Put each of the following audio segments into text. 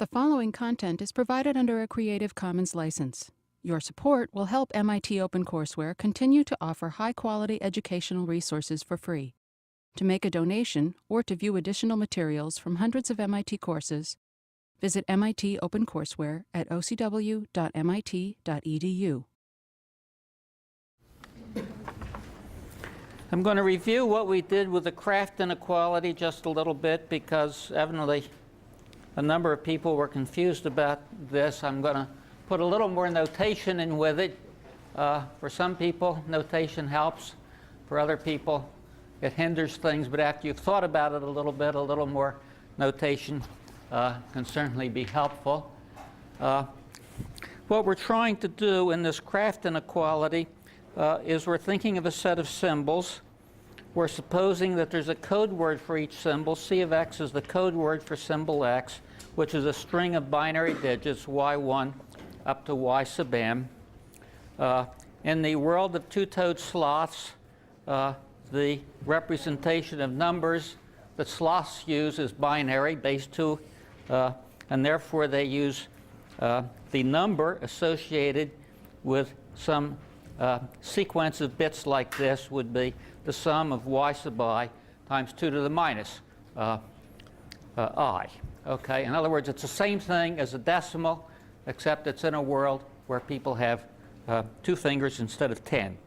The following content is provided under a Creative Commons license. Your support will help MIT OpenCourseware continue to offer high-quality educational resources for free. To make a donation or to view additional materials from hundreds of MIT courses, visit MIT OpenCourseware at ocw.mit.edu. I'm going to review what we did with the Kraft inequality just a little bit because evidently a number of people were confused about this. I'm going to put a little more notation in with it. For some people, notation helps. For other people, it hinders things. But after you've thought about it a little bit, a little more notation can certainly be helpful. What we're trying to do in this Kraft inequality is we're thinking of a set of symbols. We're supposing that there's a code word for each symbol. C of x is the code word for symbol x, which is a string of binary digits, y1 up to y sub m. In the world of two-toed sloths, the representation of numbers that sloths use is binary, base 2, and therefore they use the number associated with some sequence of bits like this would be the sum of y sub I times 2 to the minus I. Okay? In other words, it's the same thing as a decimal, except it's in a world where people have 2 fingers instead of 10.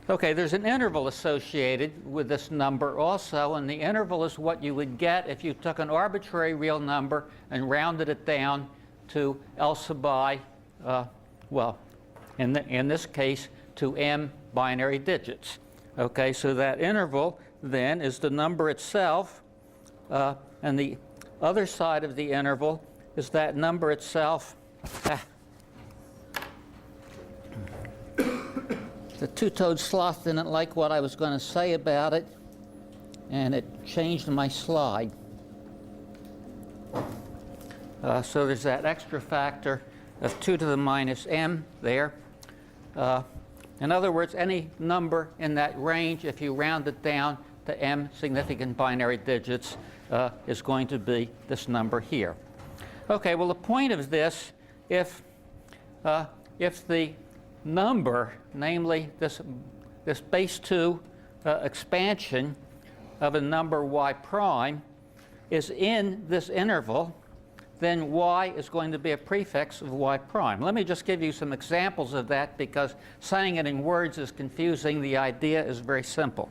Okay, there's an interval associated with this number also, and the interval is what you would get if you took an arbitrary real number and rounded it down to L sub I, well, in this case, to m binary digits. Okay, so that interval then is the number itself, and the other side of the interval is that number itself. The two-toed sloth didn't like what I was going to say about it, and it changed my slide. So there's that extra factor of 2 to the minus m there. In other words, any number in that range, if you round it down to m significant binary digits, is going to be this number here. Okay, well, the point of this, if the number, namely this base 2 expansion of a number y prime, is in this interval, then y is going to be a prefix of y prime. Let me just give you some examples of that because saying it in words is confusing. The idea is very simple.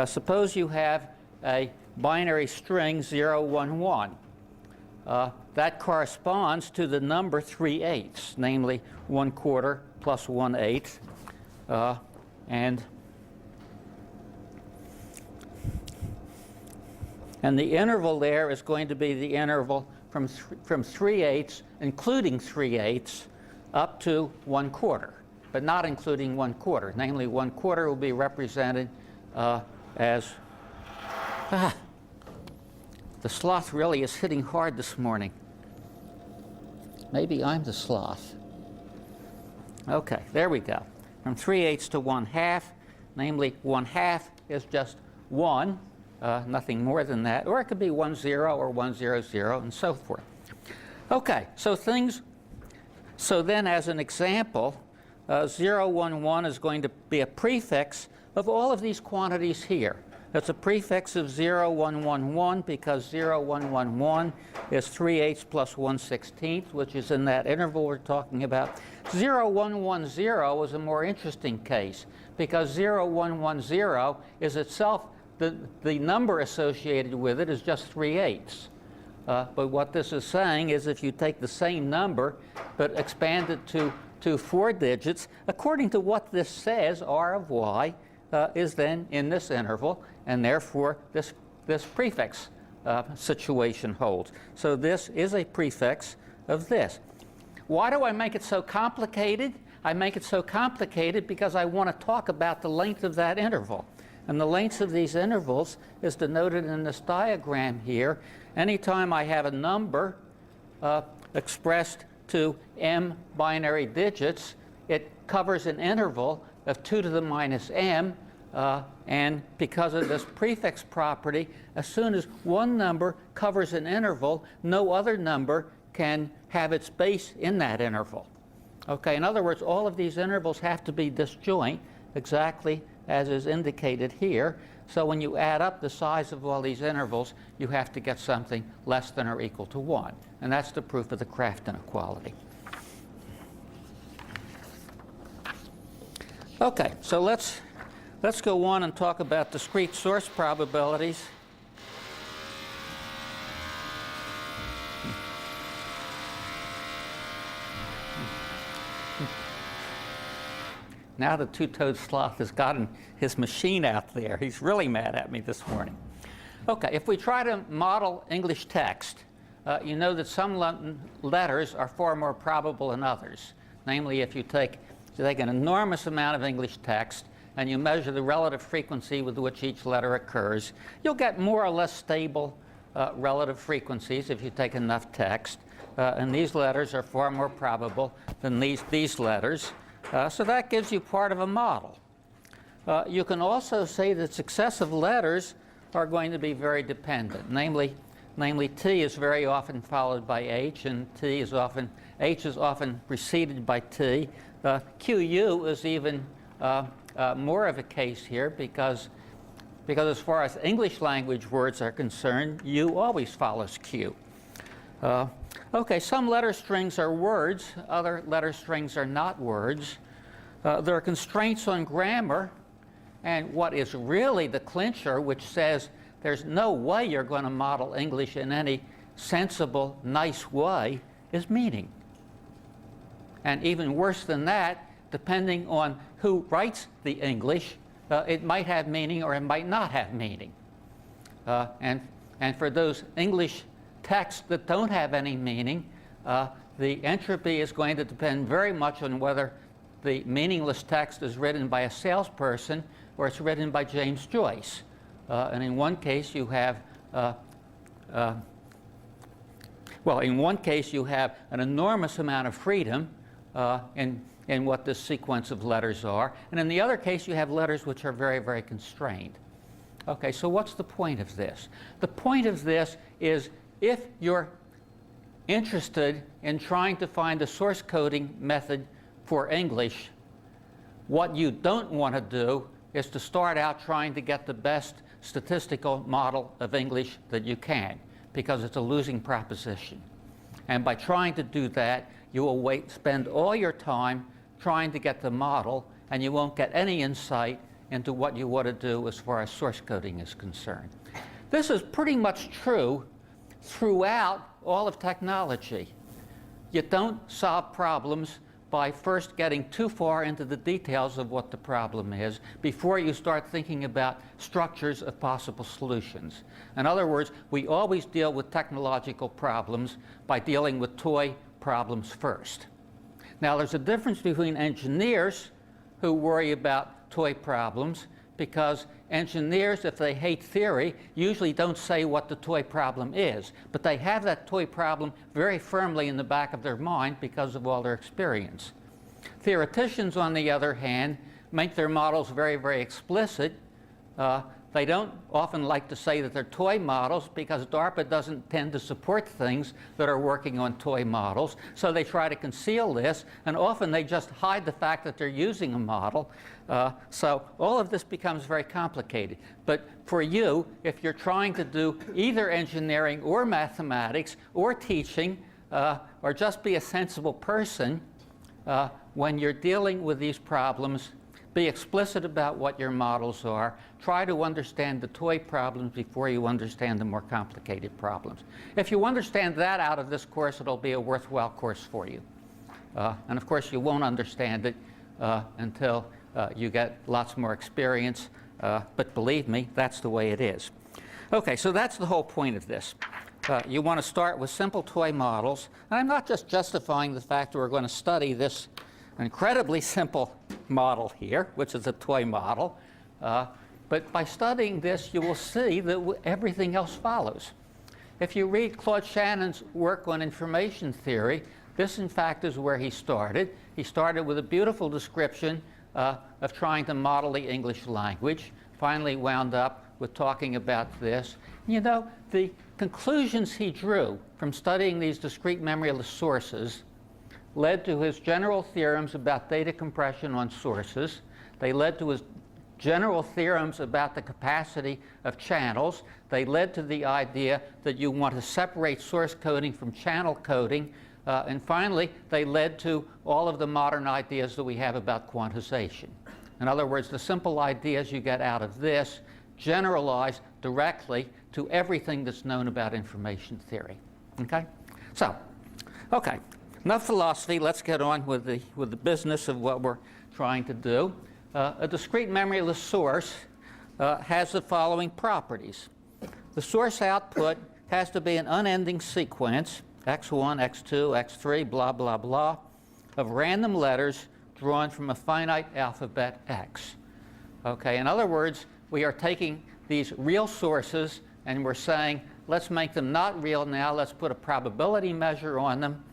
Suppose you have a binary string 0, 1, 1. That corresponds to the number 3/8, namely 1/4 plus 1/8. And the interval there is going to be the interval from 3/8, including 3/8, up to 1/4, but not including 1/4. Namely, 1/4 will be represented as the sloth really is hitting hard this morning. Maybe I'm the sloth. Okay, there we go. From 3/8 to 1/2, namely 1/2 is just 1. Nothing more than that, or it could be 1, 0 or 1, 0, 0 and so forth. Okay, so then as an example, 0, 1, 1 is going to be a prefix of all of these quantities here. It's a prefix of 0, 1, 1, 1 because 0, 1, 1, 1 is 3/8 plus 1/16, which is in that interval we're talking about. 0, 1, 1, 0 is a more interesting case because 0, 1, 1, 0 is itself the number associated with it is just 3/8. But what this is saying is if you take the same number but expand it to 4 digits, according to what this says, r of y is then in this interval, and therefore this prefix situation holds. So this is a prefix of this. Why do I make it so complicated? I make it so complicated because I want to talk about the length of that interval. And the lengths of these intervals is denoted in this diagram here. Anytime I have a number expressed to m binary digits, it covers an interval of 2 to the minus m, and because of this prefix property, as soon as one number covers an interval, no other number can have its base in that interval. Okay, in other words, all of these intervals have to be disjoint exactly as is indicated here. So when you add up the size of all these intervals, you have to get something less than or equal to 1. And that's the proof of the Kraft inequality. Okay, so let's go on and talk about discrete source probabilities. Now the two-toed sloth has gotten his machine out there. He's really mad at me this morning. Okay, if we try to model English text, you know that some letters are far more probable than others. Namely, if you take an enormous amount of English text and you measure the relative frequency with which each letter occurs, you'll get more or less stable relative frequencies if you take enough text. And these letters are far more probable than these letters. So that gives you part of a model. You can also say that successive letters are going to be very dependent. Namely, T is very often followed by H, and H is often preceded by T. QU is even more of a case here because as far as English language words are concerned, U always follows Q. Okay, some letter strings are words, other letter strings are not words. There are constraints on grammar, and what is really the clincher, which says there's no way you're going to model English in any sensible, nice way, is meaning. And even worse than that, depending on who writes the English, it might have meaning or it might not have meaning. And for those English texts that don't have any meaning, the entropy is going to depend very much on whether the meaningless text is written by a salesperson or it's written by James Joyce. And in one case you have an enormous amount of freedom in what this sequence of letters are, and in the other case you have letters which are very, very constrained. Okay, so what's the point of this? The point of this is if you're interested in trying to find a source coding method for English, what you don't want to do is to start out trying to get the best statistical model of English that you can, because it's a losing proposition. And by trying to do that, you will spend all your time trying to get the model, and you won't get any insight into what you want to do as far as source coding is concerned. This is pretty much true throughout all of technology. You don't solve problems by first getting too far into the details of what the problem is before you start thinking about structures of possible solutions. In other words, we always deal with technological problems by dealing with toy problems first. Now, there's a difference between engineers who worry about toy problems, because engineers, if they hate theory, usually don't say what the toy problem is. But they have that toy problem very firmly in the back of their mind because of all their experience. Theoreticians, on the other hand, make their models very, very explicit. They don't often like to say that they're toy models because DARPA doesn't tend to support things that are working on toy models. So they try to conceal this, and often they just hide the fact that they're using a model. So all of this becomes very complicated. But for you, if you're trying to do either engineering or mathematics or teaching, or just be a sensible person, when you're dealing with these problems, be explicit about what your models are. Try to understand the toy problems before you understand the more complicated problems. If you understand that out of this course, it'll be a worthwhile course for you. And of course, you won't understand it until you get lots more experience. But believe me, that's the way it is. Okay, so that's the whole point of this. You want to start with simple toy models. And I'm not just justifying the fact that we're going to study this incredibly simple model here, which is a toy model. But by studying this, you will see that everything else follows. If you read Claude Shannon's work on information theory, this, in fact, is where he started. He started with a beautiful description of trying to model the English language, finally wound up with talking about this. You know, the conclusions he drew from studying these discrete memoryless sources led to his general theorems about data compression on sources. They led to his general theorems about the capacity of channels. They led to the idea that you want to separate source coding from channel coding. And finally, they led to all of the modern ideas that we have about quantization. In other words, the simple ideas you get out of this generalize directly to everything that's known about information theory. Okay? So, okay, enough philosophy. Let's get on with the business of what we're trying to do. A discrete memoryless source has the following properties. The source output has to be an unending sequence, x1, x2, x3, blah, blah, blah, of random letters drawn from a finite alphabet x. Okay, in other words, we are taking these real sources and we're saying, let's make them not real now, let's put a probability measure on them.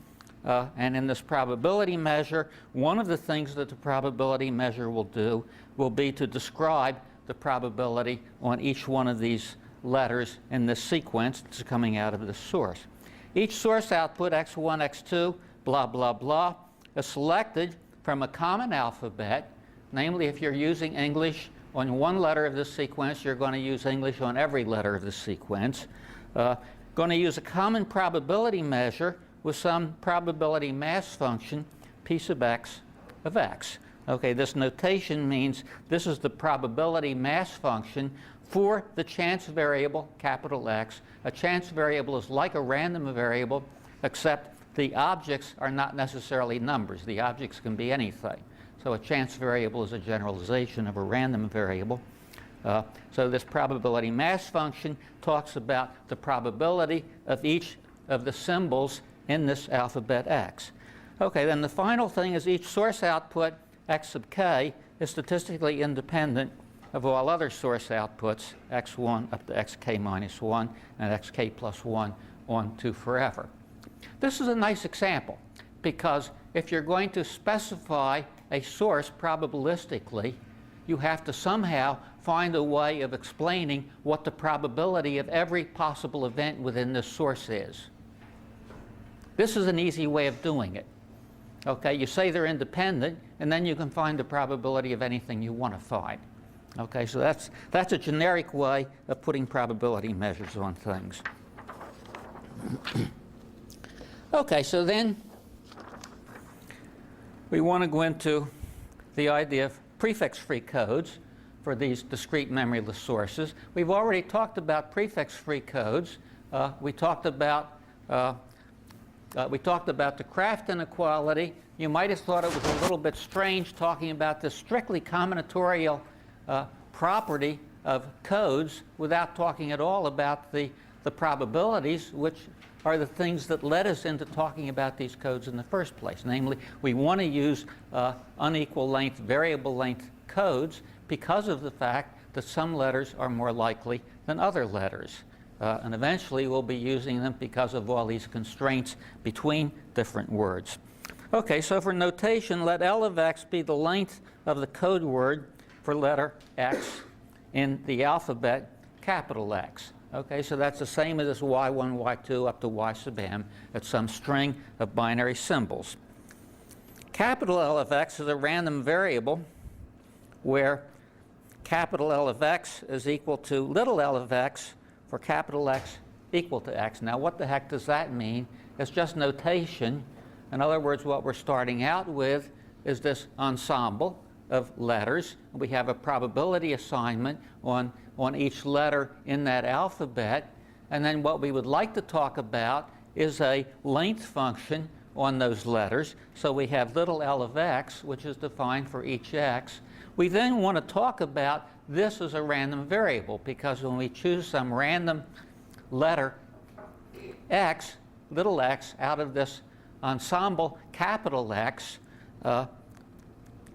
And in this probability measure, one of the things that the probability measure will do will be to describe the probability on each one of these letters in this sequence that's coming out of the source. Each source output, x1, x2, blah, blah, blah, is selected from a common alphabet. Namely, if you're using English on one letter of this sequence, you're going to use English on every letter of the sequence. Going to use a common probability measure with some probability mass function, p sub x of x. Okay, this notation means this is the probability mass function for the chance variable, capital X. A chance variable is like a random variable, except the objects are not necessarily numbers. The objects can be anything. So a chance variable is a generalization of a random variable. So this probability mass function talks about the probability of each of the symbols in this alphabet x. Okay, then the final thing is each source output, x sub k, is statistically independent of all other source outputs, x1 up to xk minus 1 and xk plus 1 on to forever. This is a nice example because if you're going to specify a source probabilistically, you have to somehow find a way of explaining what the probability of every possible event within this source is. This is an easy way of doing it. Okay, you say they're independent, and then you can find the probability of anything you want to find. Okay, so that's a generic way of putting probability measures on things. Okay, so then we want to go into the idea of prefix-free codes for these discrete memoryless sources. We've already talked about prefix-free codes. We talked about the Kraft inequality. You might have thought it was a little bit strange talking about this strictly combinatorial property of codes without talking at all about the probabilities, which are the things that led us into talking about these codes in the first place. Namely, we want to use unequal length, variable length codes because of the fact that some letters are more likely than other letters. And eventually we'll be using them because of all these constraints between different words. Okay, so for notation, let L of x be the length of the code word for letter x in the alphabet, capital X. Okay, so that's the same as this y1, y2 up to y sub m. It's some string of binary symbols. Capital L of x is a random variable where capital L of x is equal to little l of x for capital X equal to x. Now, what the heck does that mean? It's just notation. In other words, what we're starting out with is this ensemble of letters. We have a probability assignment on each letter in that alphabet. And then what we would like to talk about is a length function on those letters. So we have little l of x, which is defined for each x. We then want to talk about this as a random variable, because when we choose some random letter x, little x, out of this ensemble capital X,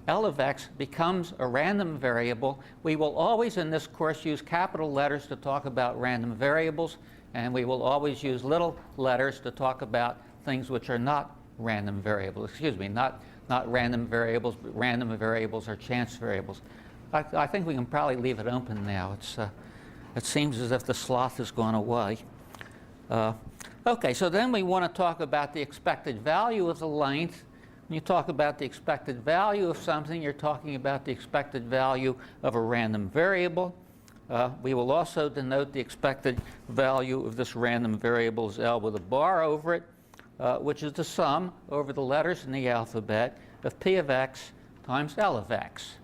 L of x becomes a random variable. We will always in this course use capital letters to talk about random variables, and we will always use little letters to talk about things which are not random variables. Excuse me, not random variables, but random variables or chance variables. I think we can probably leave it open now. It seems as if the sloth has gone away. Okay, so then we want to talk about the expected value of the length. When you talk about the expected value of something, you're talking about the expected value of a random variable. We will also denote the expected value of this random variable as L with a bar over it, which is the sum over the letters in the alphabet of P of x times L of x.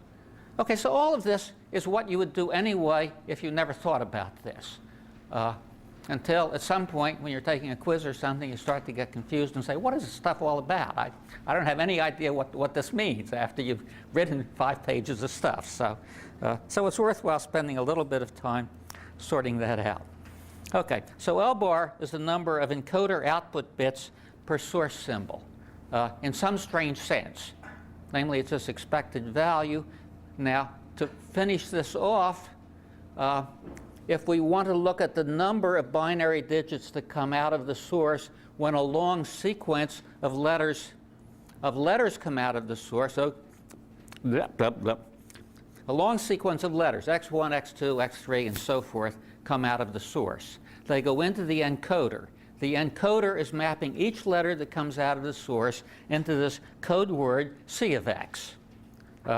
Okay, so all of this is what you would do anyway if you never thought about this. Until at some point when you're taking a quiz or something, you start to get confused and say, what is this stuff all about? I don't have any idea what this means after you've written 5 pages of stuff. So it's worthwhile spending a little bit of time sorting that out. Okay, so L bar is the number of encoder output bits per source symbol in some strange sense. Namely, it's this expected value. Now, to finish this off, if we want to look at the number of binary digits that come out of the source when a long sequence of letters come out of the source, so a long sequence of letters, x1, x2, x3, and so forth, come out of the source. They go into the encoder. The encoder is mapping each letter that comes out of the source into this code word C of x.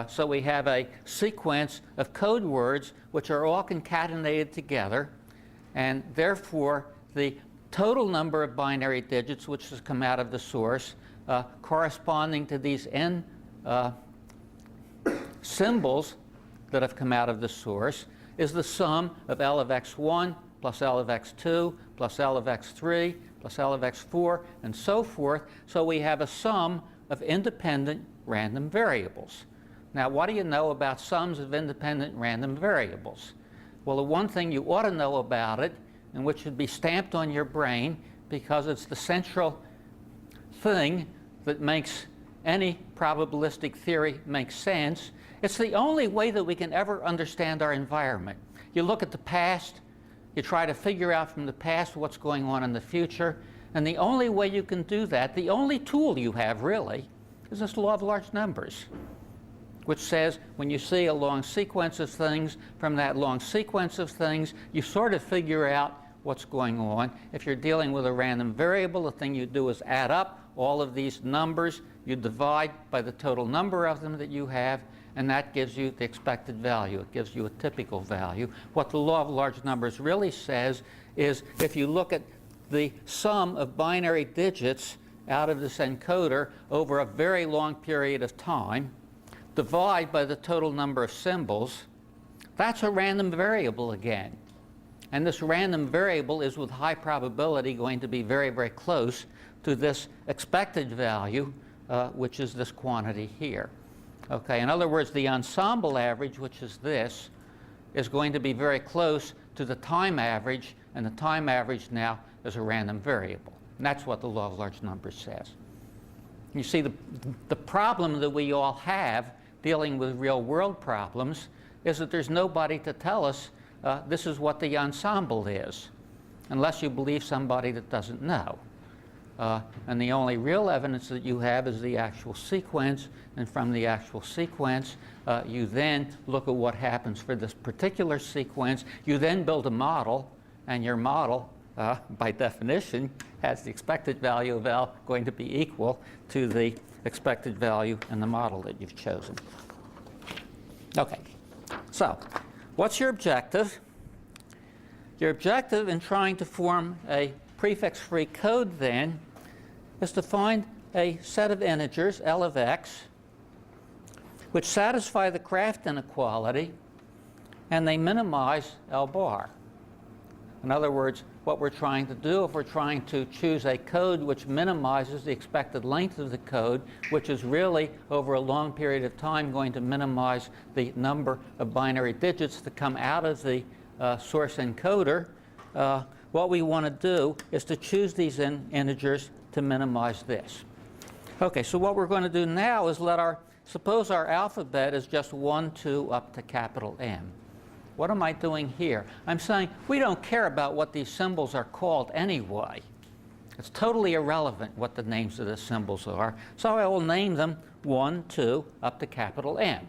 So we have a sequence of code words which are all concatenated together, and therefore the total number of binary digits which has come out of the source corresponding to these n symbols that have come out of the source is the sum of L of x1 plus L of x2 plus L of x3 plus L of x4 and so forth. So we have a sum of independent random variables. Now, what do you know about sums of independent random variables? Well, the one thing you ought to know about it, and which should be stamped on your brain because it's the central thing that makes any probabilistic theory make sense, it's the only way that we can ever understand our environment. You look at the past, you try to figure out from the past what's going on in the future, and the only way you can do that, the only tool you have really, is this law of large numbers, which says when you see a long sequence of things, from that long sequence of things, you sort of figure out what's going on. If you're dealing with a random variable, the thing you do is add up all of these numbers, you divide by the total number of them that you have, and that gives you the expected value. It gives you a typical value. What the law of large numbers really says is if you look at the sum of binary digits out of this encoder over a very long period of time, divide by the total number of symbols, that's a random variable again. And this random variable is with high probability going to be very, very close to this expected value, which is this quantity here. Okay, in other words, the ensemble average, which is this, is going to be very close to the time average, and the time average now is a random variable. And that's what the law of large numbers says. You see, the problem that we all have dealing with real-world problems is that there's nobody to tell us this is what the ensemble is, unless you believe somebody that doesn't know. And the only real evidence that you have is the actual sequence, and from the actual sequence, you then look at what happens for this particular sequence. You then build a model, and your model, by definition, has the expected value of L going to be equal to the expected value in the model that you've chosen. Okay, so what's your objective? Your objective in trying to form a prefix-free code then is to find a set of integers, L of x, which satisfy the Kraft inequality, and they minimize L bar. In other words, what we're trying to do, if we're trying to choose a code which minimizes the expected length of the code, which is really over a long period of time going to minimize the number of binary digits that come out of the source encoder, what we want to do is to choose these integers to minimize this. Okay, so what we're going to do now is suppose our alphabet is just 1, 2, up to capital M. What am I doing here? I'm saying we don't care about what these symbols are called anyway. It's totally irrelevant what the names of the symbols are. So I will name them 1, 2, up to capital M.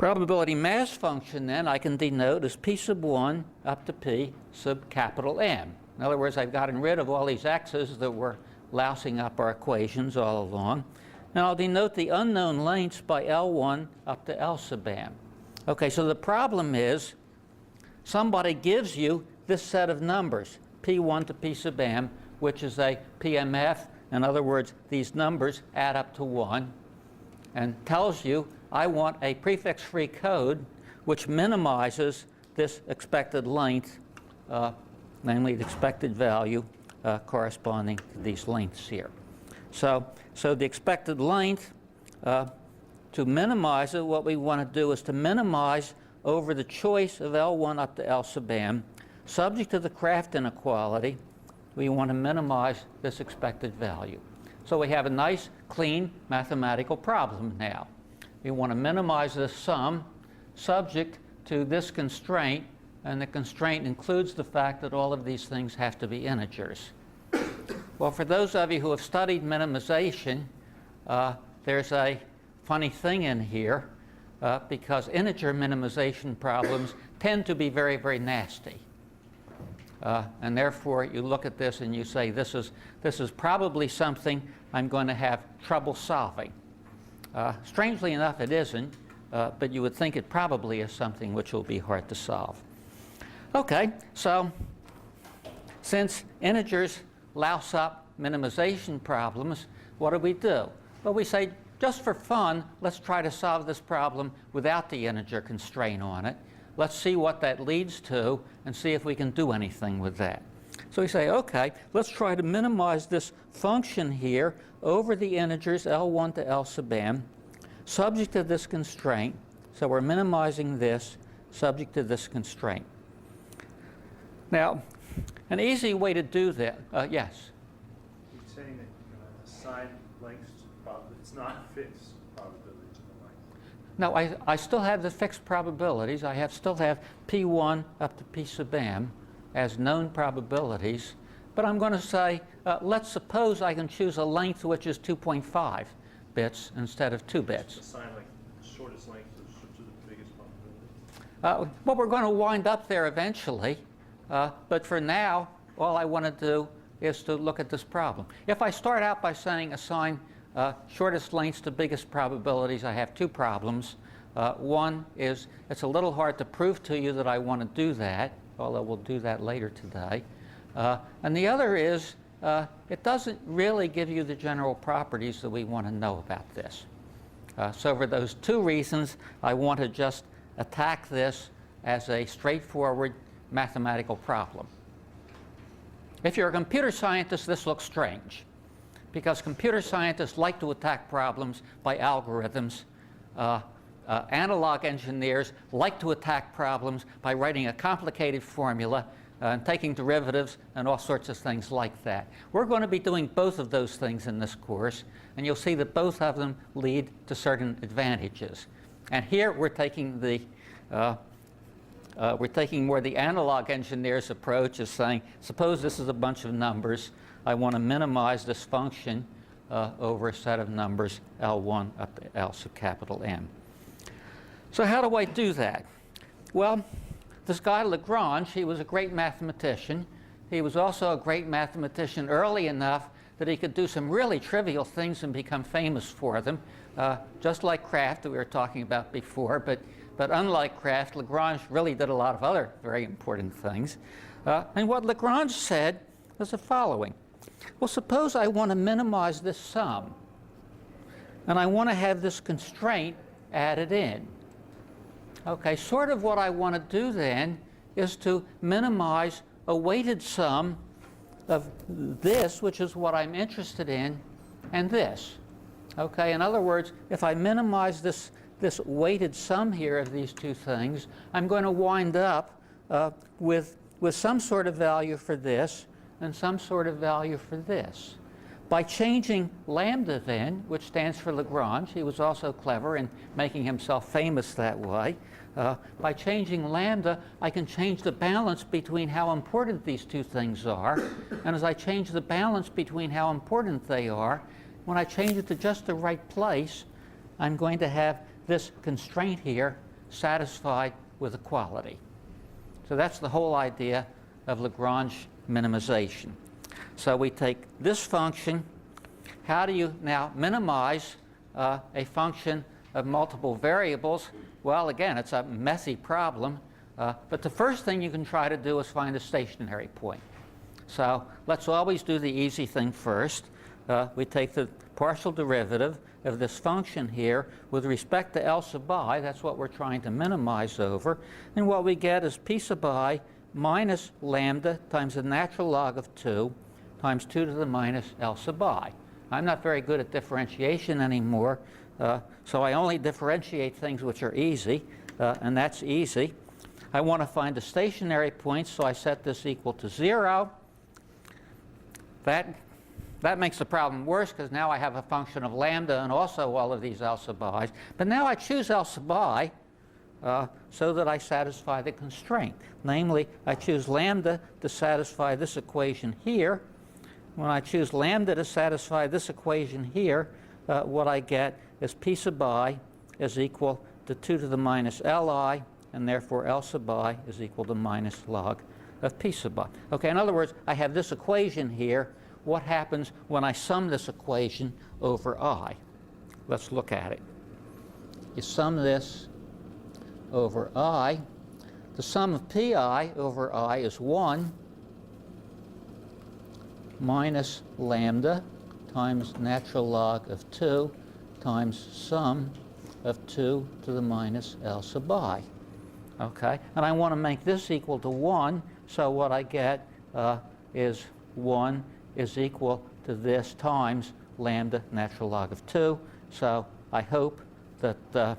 Probability mass function, then, I can denote as P sub 1 up to P sub capital M. In other words, I've gotten rid of all these x's that were lousing up our equations all along. And I'll denote the unknown lengths by L1 up to L sub M. Okay, so the problem is somebody gives you this set of numbers, P1 to P sub M, which is a PMF. In other words, these numbers add up to 1, and tells you I want a prefix-free code which minimizes this expected length, namely the expected value corresponding to these lengths here. So the expected length, to minimize it, what we want to do is to minimize over the choice of L1 up to L sub M. Subject to the Kraft inequality, we want to minimize this expected value. So we have a nice, clean mathematical problem now. We want to minimize this sum subject to this constraint, and the constraint includes the fact that all of these things have to be integers. Well, for those of you who have studied minimization, there's a funny thing in here because integer minimization problems tend to be very, very nasty. And therefore, you look at this and you say, this is probably something I'm going to have trouble solving. Strangely enough, it isn't, but you would think it probably is something which will be hard to solve. Okay, so since integers louse up minimization problems, what do? Well, we say, just for fun, let's try to solve this problem without the integer constraint on it. Let's see what that leads to and see if we can do anything with that. So we say, okay, let's try to minimize this function here over the integers L1 to L sub M, subject to this constraint. So we're minimizing this subject to this constraint. Now, an easy way to do that, yes? You're saying that assign lengths, it's not fixed probabilities of the length. No, I still have the fixed probabilities. I still have P1 up to P sub M as known probabilities. But I'm going to say, let's suppose I can choose a length which is 2.5 bits instead of 2 bits. Assign like the shortest length to the biggest probability. Well, we're going to wind up there eventually. But for now, all I want to do is to look at this problem. If I start out by saying assign shortest lengths to biggest probabilities, I have two problems. One is it's a little hard to prove to you that I want to do that, although we'll do that later today. And the other is it doesn't really give you the general properties that we want to know about this. So for those two reasons, I want to just attack this as a straightforward mathematical problem. If you're a computer scientist, this looks strange, because computer scientists like to attack problems by algorithms. Analog engineers like to attack problems by writing a complicated formula and taking derivatives and all sorts of things like that. We're going to be doing both of those things in this course, and you'll see that both of them lead to certain advantages. And here we're taking the more the analog engineer's approach is saying, suppose this is a bunch of numbers. I want to minimize this function over a set of numbers L1 up to L sub capital M. So how do I do that? Well, this guy Lagrange, he was a great mathematician. He was also a great mathematician early enough that he could do some really trivial things and become famous for them, just like Kraft that we were talking about before. But unlike Kraft, Lagrange really did a lot of other very important things. And what Lagrange said was the following. Well, suppose I want to minimize this sum, and I want to have this constraint added in. Okay, sort of what I want to do then is to minimize a weighted sum of this, which is what I'm interested in, and this. Okay, in other words, if I minimize this weighted sum here of these two things, I'm going to wind up with some sort of value for this and some sort of value for this. By changing lambda then, which stands for Lagrange, he was also clever in making himself famous that way. By changing lambda, I can change the balance between how important these two things are. And as I change the balance between how important they are, when I change it to just the right place, I'm going to have this constraint here satisfied with equality. So that's the whole idea of Lagrange minimization. So we take this function. How do you now minimize a function of multiple variables? Well, again, it's a messy problem. But the first thing you can try to do is find a stationary point. So let's always do the easy thing first. We take the partial derivative of this function here with respect to L sub I. That's what we're trying to minimize over. And what we get is P sub I minus lambda times the natural log of 2 times 2 to the minus L sub I. I'm not very good at differentiation anymore, so I only differentiate things which are easy, and that's easy. I want to find a stationary point, so I set this equal to 0. That makes the problem worse, because now I have a function of lambda and also all of these L sub i's. But now I choose L sub I so that I satisfy the constraint. Namely, I choose lambda to satisfy this equation here. When I choose lambda to satisfy this equation here, what I get is P sub I is equal to 2 to the minus Li, and therefore L sub I is equal to minus log of P sub I. Okay, in other words, I have this equation here. What happens when I sum this equation over I? Let's look at it. You sum this over I. The sum of Pi over I is 1 minus lambda times natural log of 2 times sum of 2 to the minus L sub I. Okay, and I want to make this equal to 1, so what I get is 1 is equal to this times lambda natural log of 2. So I hope that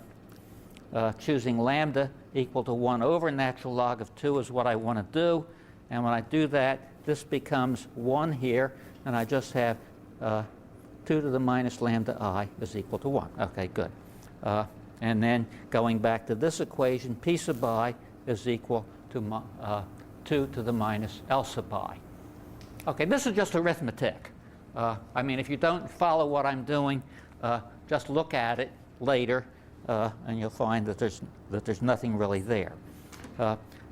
choosing lambda equal to 1 over natural log of 2 is what I want to do. And when I do that, this becomes 1 here, and I just have 2 to the minus lambda I is equal to 1. Okay, good. And then going back to this equation, P sub I is equal to 2 to the minus L sub I. Okay, this is just arithmetic. I mean, if you don't follow what I'm doing, just look at it later, and you'll find that there's nothing really there.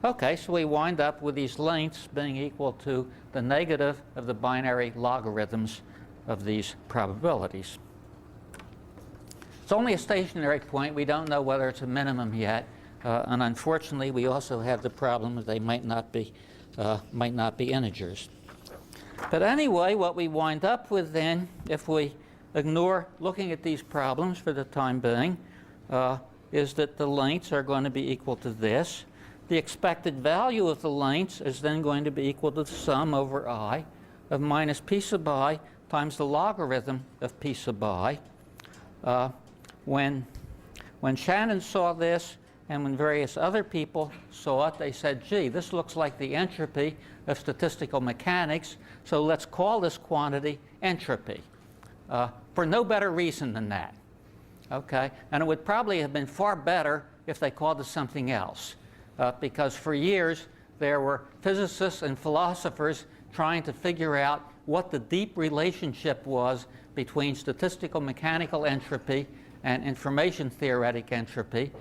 Okay, so we wind up with these lengths being equal to the negative of the binary logarithms of these probabilities. It's only a stationary point. We don't know whether it's a minimum yet, and unfortunately, we also have the problem that they might not be integers. But anyway, what we wind up with then, if we ignore looking at these problems for the time being, is that the lengths are going to be equal to this. The expected value of the lengths is then going to be equal to the sum over I of minus P sub I times the logarithm of P sub I. When Shannon saw this, and when various other people saw it, they said, gee, this looks like the entropy of statistical mechanics, so let's call this quantity entropy, for no better reason than that. Okay? And it would probably have been far better if they called it something else, because for years there were physicists and philosophers trying to figure out what the deep relationship was between statistical mechanical entropy and information theoretic entropy.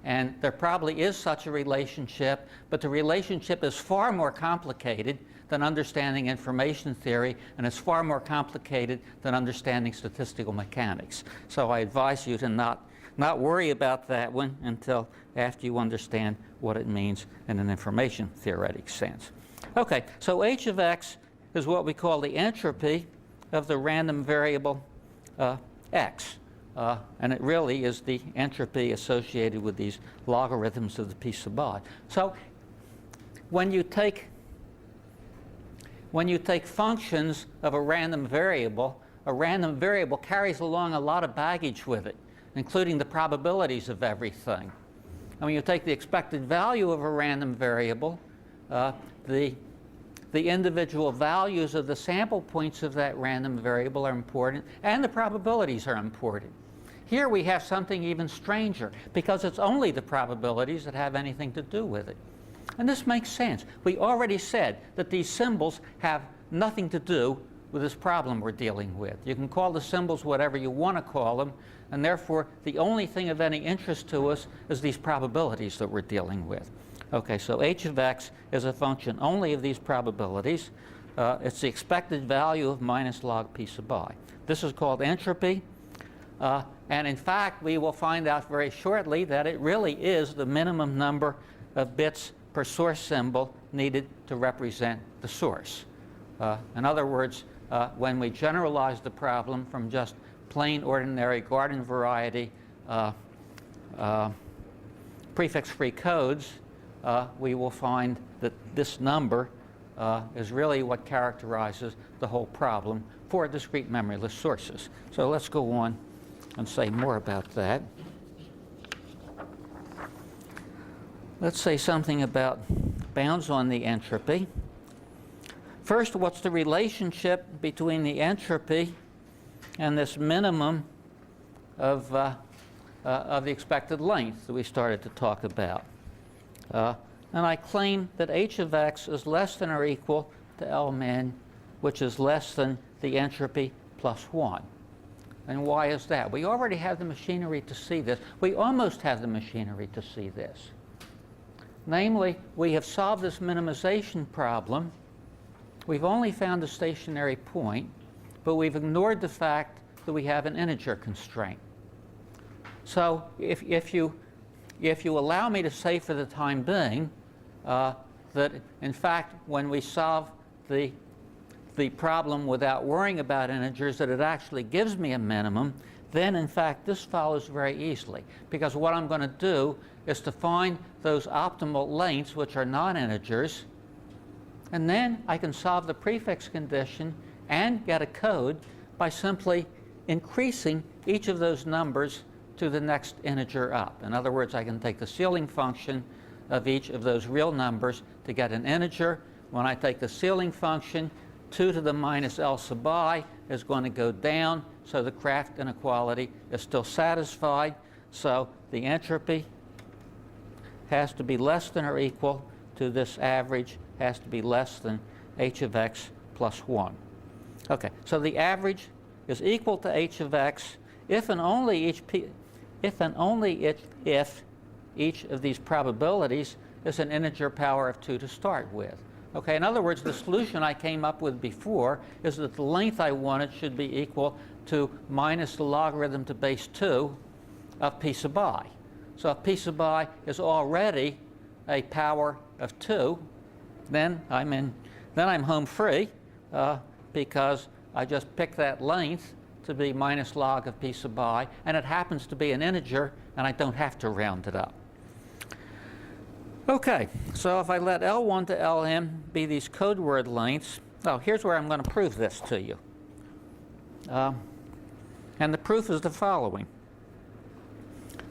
And there probably is such a relationship, but the relationship is far more complicated than understanding information theory, and it's far more complicated than understanding statistical mechanics. So I advise you to not worry about that one until after you understand what it means in an information theoretic sense. Okay, so h of x is what we call the entropy of the random variable x. And it really is the entropy associated with these logarithms of the P sub I. So when you take functions of a random variable carries along a lot of baggage with it, including the probabilities of everything. And when you take the expected value of a random variable, the individual values of the sample points of that random variable are important, and the probabilities are important. Here we have something even stranger, because it's only the probabilities that have anything to do with it. And this makes sense. We already said that these symbols have nothing to do with this problem we're dealing with. You can call the symbols whatever you want to call them, and therefore the only thing of any interest to us is these probabilities that we're dealing with. Okay, so h of x is a function only of these probabilities. It's the expected value of minus log p sub I. This is called entropy. And in fact, we will find out very shortly that it really is the minimum number of bits per source symbol needed to represent the source. In other words, when we generalize the problem from just plain ordinary garden variety prefix-free codes, we will find that this number is really what characterizes the whole problem for discrete memoryless sources. So let's go on and say more about that. Let's say something about bounds on the entropy. First, what's the relationship between the entropy and this minimum of the expected length that we started to talk about? And I claim that h of x is less than or equal to L min, which is less than the entropy plus 1. And why is that? We already have the machinery to see this. We almost have the machinery to see this. Namely, we have solved this minimization problem. We've only found a stationary point, but we've ignored the fact that we have an integer constraint. So if you allow me to say for the time being that, in fact, when we solve the problem without worrying about integers, that it actually gives me a minimum, then, in fact, this follows very easily. Because what I'm going to do is to find those optimal lengths, which are non-integers, and then I can solve the prefix condition and get a code by simply increasing each of those numbers to the next integer up. In other words, I can take the ceiling function of each of those real numbers to get an integer. When I take the ceiling function, 2 to the minus L sub I is going to go down, so the Kraft inequality is still satisfied. So the entropy has to be less than or equal to this average, has to be less than h of x plus 1. Okay, so the average is equal to h of x if and only if each of these probabilities is an integer power of 2 to start with. Okay, in other words, the solution I came up with before is that the length I wanted should be equal to minus the logarithm to base 2 of p sub I. So if p sub I is already a power of 2, then I'm home free because I just picked that length to be minus log of p sub I, and it happens to be an integer, and I don't have to round it up. Okay, so if I let L1 to Lm be these code word lengths, here's where I'm going to prove this to you. And the proof is the following.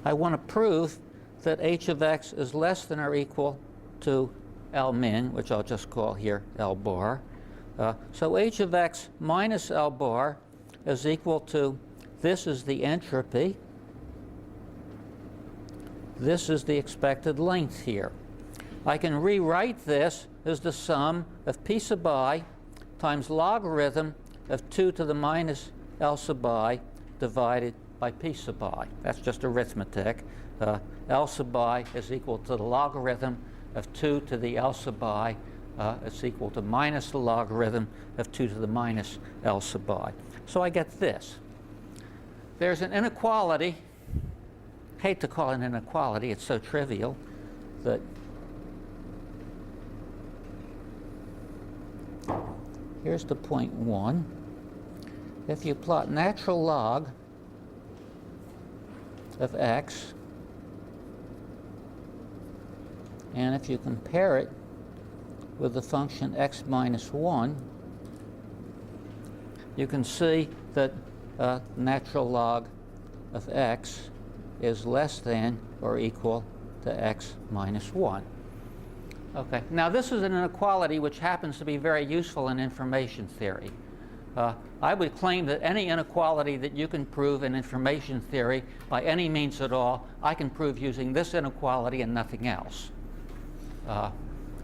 I want to prove that h of x is less than or equal to L min, which I'll just call here L bar. So h of x minus L bar is equal to, this is the entropy, this is the expected length here. I can rewrite this as the sum of p sub I times logarithm of 2 to the minus L sub I divided by p sub I. That's just arithmetic. L sub I is equal to the logarithm of 2 to the L sub I. It's equal to minus the logarithm of 2 to the minus L sub I. So I get this. There's an inequality. Hate to call it an inequality. It's so trivial that here's the point 1. If you plot natural log of x, and if you compare it with the function x minus 1, you can see that natural log of x is less than or equal to x minus 1. Okay, now this is an inequality which happens to be very useful in information theory. I would claim that any inequality that you can prove in information theory by any means at all, I can prove using this inequality and nothing else.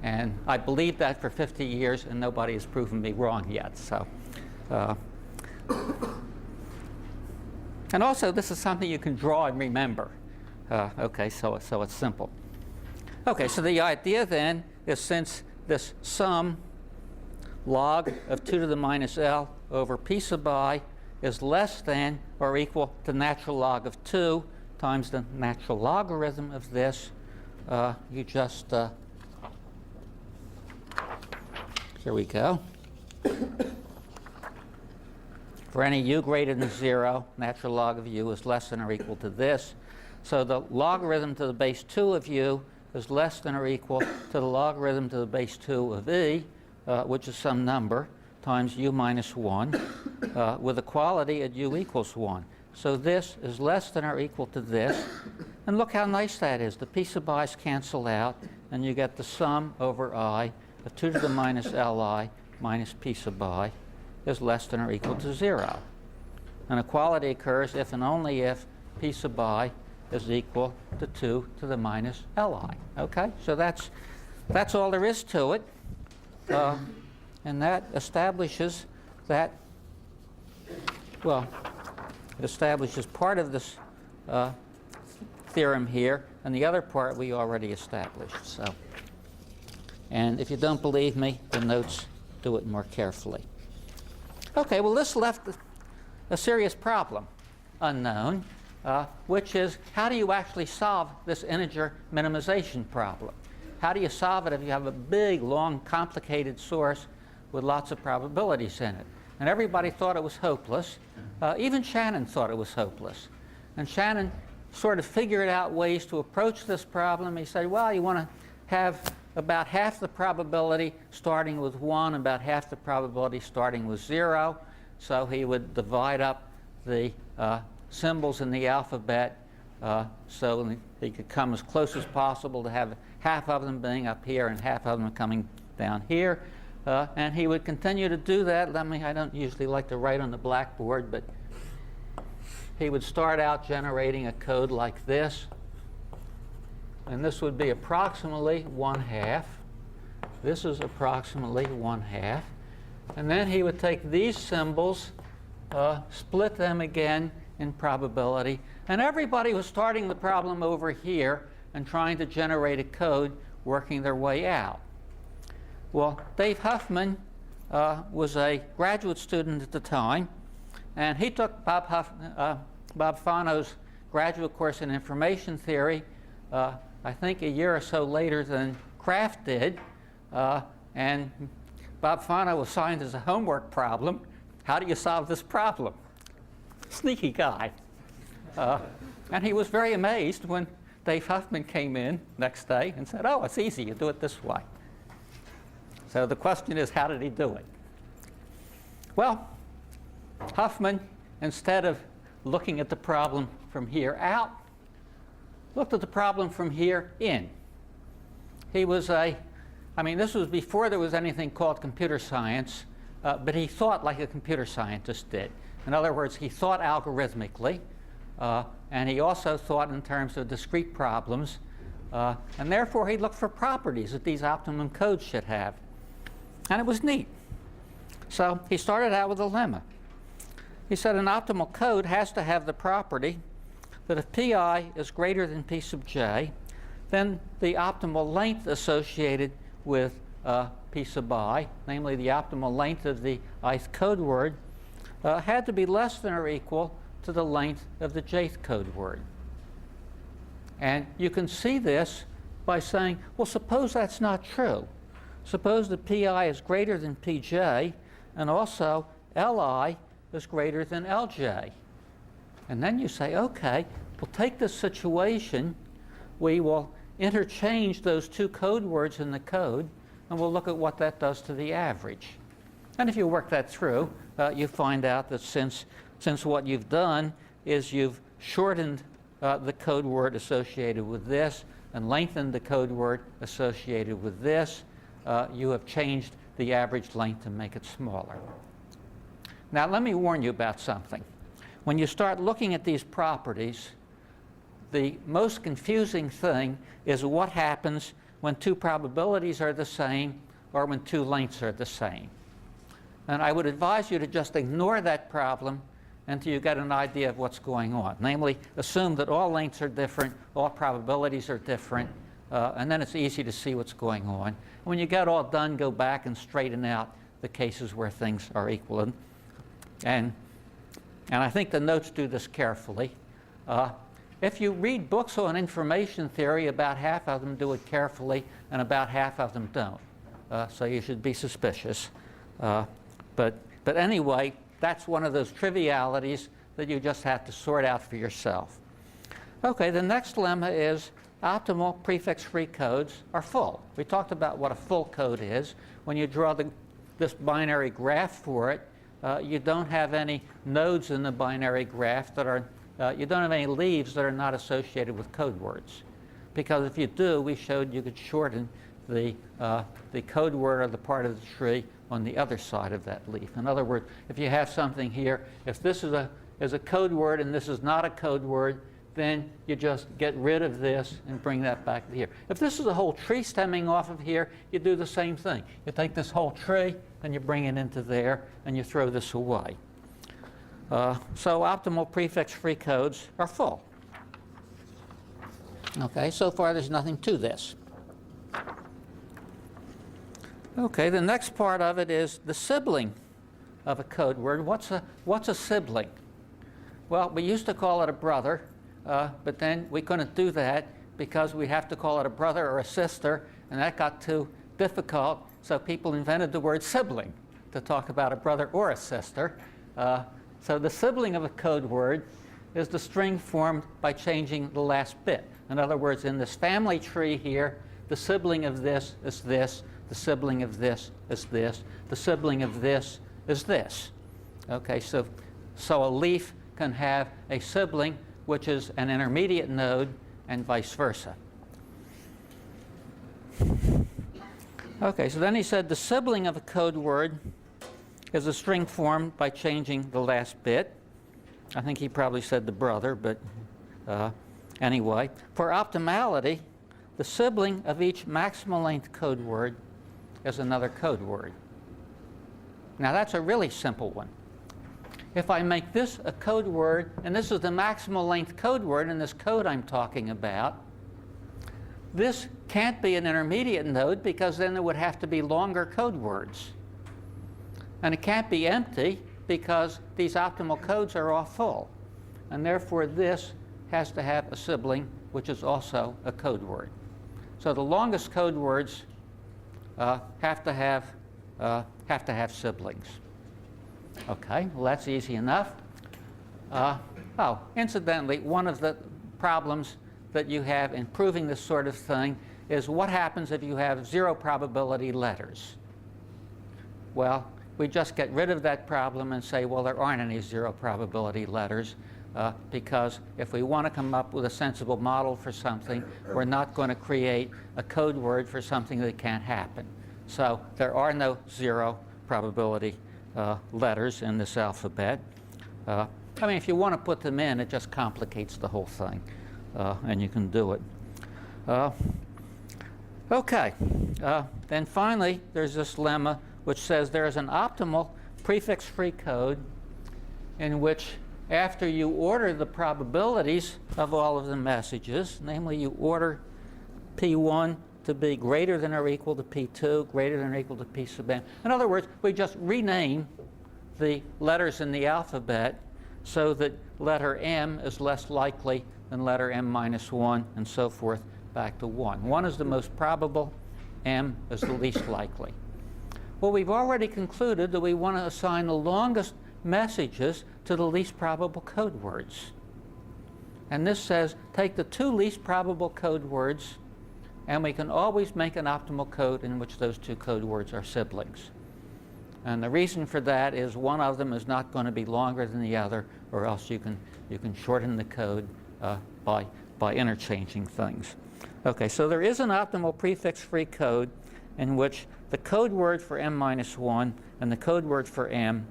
And I believed that for 50 years, and nobody has proven me wrong yet. So, And also, this is something you can draw and remember. Okay, so it's simple. Okay, so the idea then is, since this sum log of 2 to the minus L over p sub I is less than or equal to natural log of 2 times the natural logarithm of this, you just, here we go. For any u greater than 0, natural log of u is less than or equal to this. So the logarithm to the base 2 of u is less than or equal to the logarithm to the base 2 of e, which is some number, times u minus 1, with equality at u equals 1. So this is less than or equal to this. And look how nice that is. The p sub i's cancel out, and you get the sum over I of 2 to the minus Li minus p sub I is less than or equal to 0. And equality occurs if and only if p sub I is equal to 2 to the minus Li. Okay? So that's all there is to it. And that establishes that, well, it establishes part of this theorem here, and the other part we already established. So, and if you don't believe me, the notes do it more carefully. Okay, well, this left a serious problem unknown, which is, how do you actually solve this integer minimization problem? How do you solve it if you have a big, long, complicated source with lots of probabilities in it? And everybody thought it was hopeless. Even Shannon thought it was hopeless. And Shannon sort of figured out ways to approach this problem. He said, well, you want to have about half the probability starting with 1, about half the probability starting with 0. So he would divide up the symbols in the alphabet so he could come as close as possible to have half of them being up here and half of them coming down here. And he would continue to do that. I don't usually like to write on the blackboard, but he would start out generating a code like this. And this would be approximately 1/2. This is approximately 1/2. And then he would take these symbols, split them again in probability. And everybody was starting the problem over here and trying to generate a code working their way out. Well, Dave Huffman was a graduate student at the time, and he took Bob Fano's graduate course in information theory, I think a year or so later than Kraft did, and Bob Fano was assigned as a homework problem. How do you solve this problem? Sneaky guy. And he was very amazed when Dave Huffman came in next day and said, oh, it's easy, you do it this way. So the question is, how did he do it? Well, Huffman, instead of looking at the problem from here out, looked at the problem from here in. He was this was before there was anything called computer science, but he thought like a computer scientist did. In other words, he thought algorithmically, and he also thought in terms of discrete problems, and therefore he looked for properties that these optimum codes should have. And it was neat. So he started out with a lemma. He said an optimal code has to have the property that if pi is greater than p sub j, then the optimal length associated with p sub I, namely the optimal length of the ith code word, had to be less than or equal to the length of the jth code word. And you can see this by saying, well, suppose that's not true. Suppose that pi is greater than pj, and also li is greater than lj. And then you say, okay, we'll take this situation, we will interchange those two code words in the code, and we'll look at what that does to the average. And if you work that through, you find out that since what you've done is you've shortened the code word associated with this and lengthened the code word associated with this, you have changed the average length to make it smaller. Now, let me warn you about something. When you start looking at these properties, the most confusing thing is what happens when two probabilities are the same or when two lengths are the same. And I would advise you to just ignore that problem until you get an idea of what's going on. Namely, assume that all lengths are different, all probabilities are different, and then it's easy to see what's going on. When you get all done, go back and straighten out the cases where things are equal. And I think the notes do this carefully. If you read books on information theory, about half of them do it carefully, and about half of them don't. So you should be suspicious. But anyway, that's one of those trivialities that you just have to sort out for yourself. Okay, the next lemma is optimal prefix-free codes are full. We talked about what a full code is. When you draw this binary graph for it, you don't have any nodes in the binary graph that are, you don't have any leaves that are not associated with code words. Because if you do, we showed you could shorten the code word or the part of the tree on the other side of that leaf. In other words, if you have something here, if this is a code word and this is not a code word, then you just get rid of this and bring that back to here. If this is a whole tree stemming off of here, you do the same thing. You take this whole tree and you bring it into there and you throw this away. So optimal prefix-free codes are full. Okay, so far there's nothing to this. Okay, the next part of it is the sibling of a code word. What's a sibling? Well, we used to call it a brother, but then we couldn't do that because we have to call it a brother or a sister, and that got too difficult, so people invented the word sibling to talk about a brother or a sister. So the sibling of a code word is the string formed by changing the last bit. In other words, in this family tree here, the sibling of this is this, the sibling of this is this, the sibling of this is this. Okay, so a leaf can have a sibling which is an intermediate node and vice versa. Okay, so then he said the sibling of a code word is a string formed by changing the last bit. I think he probably said the brother, but anyway. For optimality, the sibling of each maximal length code word is another code word. Now that's a really simple one. If I make this a code word, and this is the maximal length code word in this code I'm talking about, this can't be an intermediate node because then there would have to be longer code words. And it can't be empty because these optimal codes are all full. And therefore this has to have a sibling which is also a code word. So the longest code words have to have siblings. Okay, well that's easy enough. Incidentally, one of the problems that you have in proving this sort of thing is what happens if you have zero probability letters? Well, we just get rid of that problem and say, well, there aren't any zero probability letters because if we want to come up with a sensible model for something, we're not going to create a code word for something that can't happen. So there are no zero probability letters in this alphabet. I mean, if you want to put them in, it just complicates the whole thing, and you can do it. Okay, then finally, there's this lemma which says there is an optimal prefix-free code in which after you order the probabilities of all of the messages, namely you order P1 to be greater than or equal to P2, greater than or equal to P sub n. In other words, we just rename the letters in the alphabet so that letter M is less likely than letter M minus 1, and so forth, back to 1. 1 is the most probable, M is the least likely. Well, we've already concluded that we want to assign the longest messages to the least probable code words. And this says take the two least probable code words, and we can always make an optimal code in which those two code words are siblings. And the reason for that is one of them is not going to be longer than the other, or else you can shorten the code by interchanging things. Okay, so there is an optimal prefix-free code in which the code word for M minus 1 and the code word for M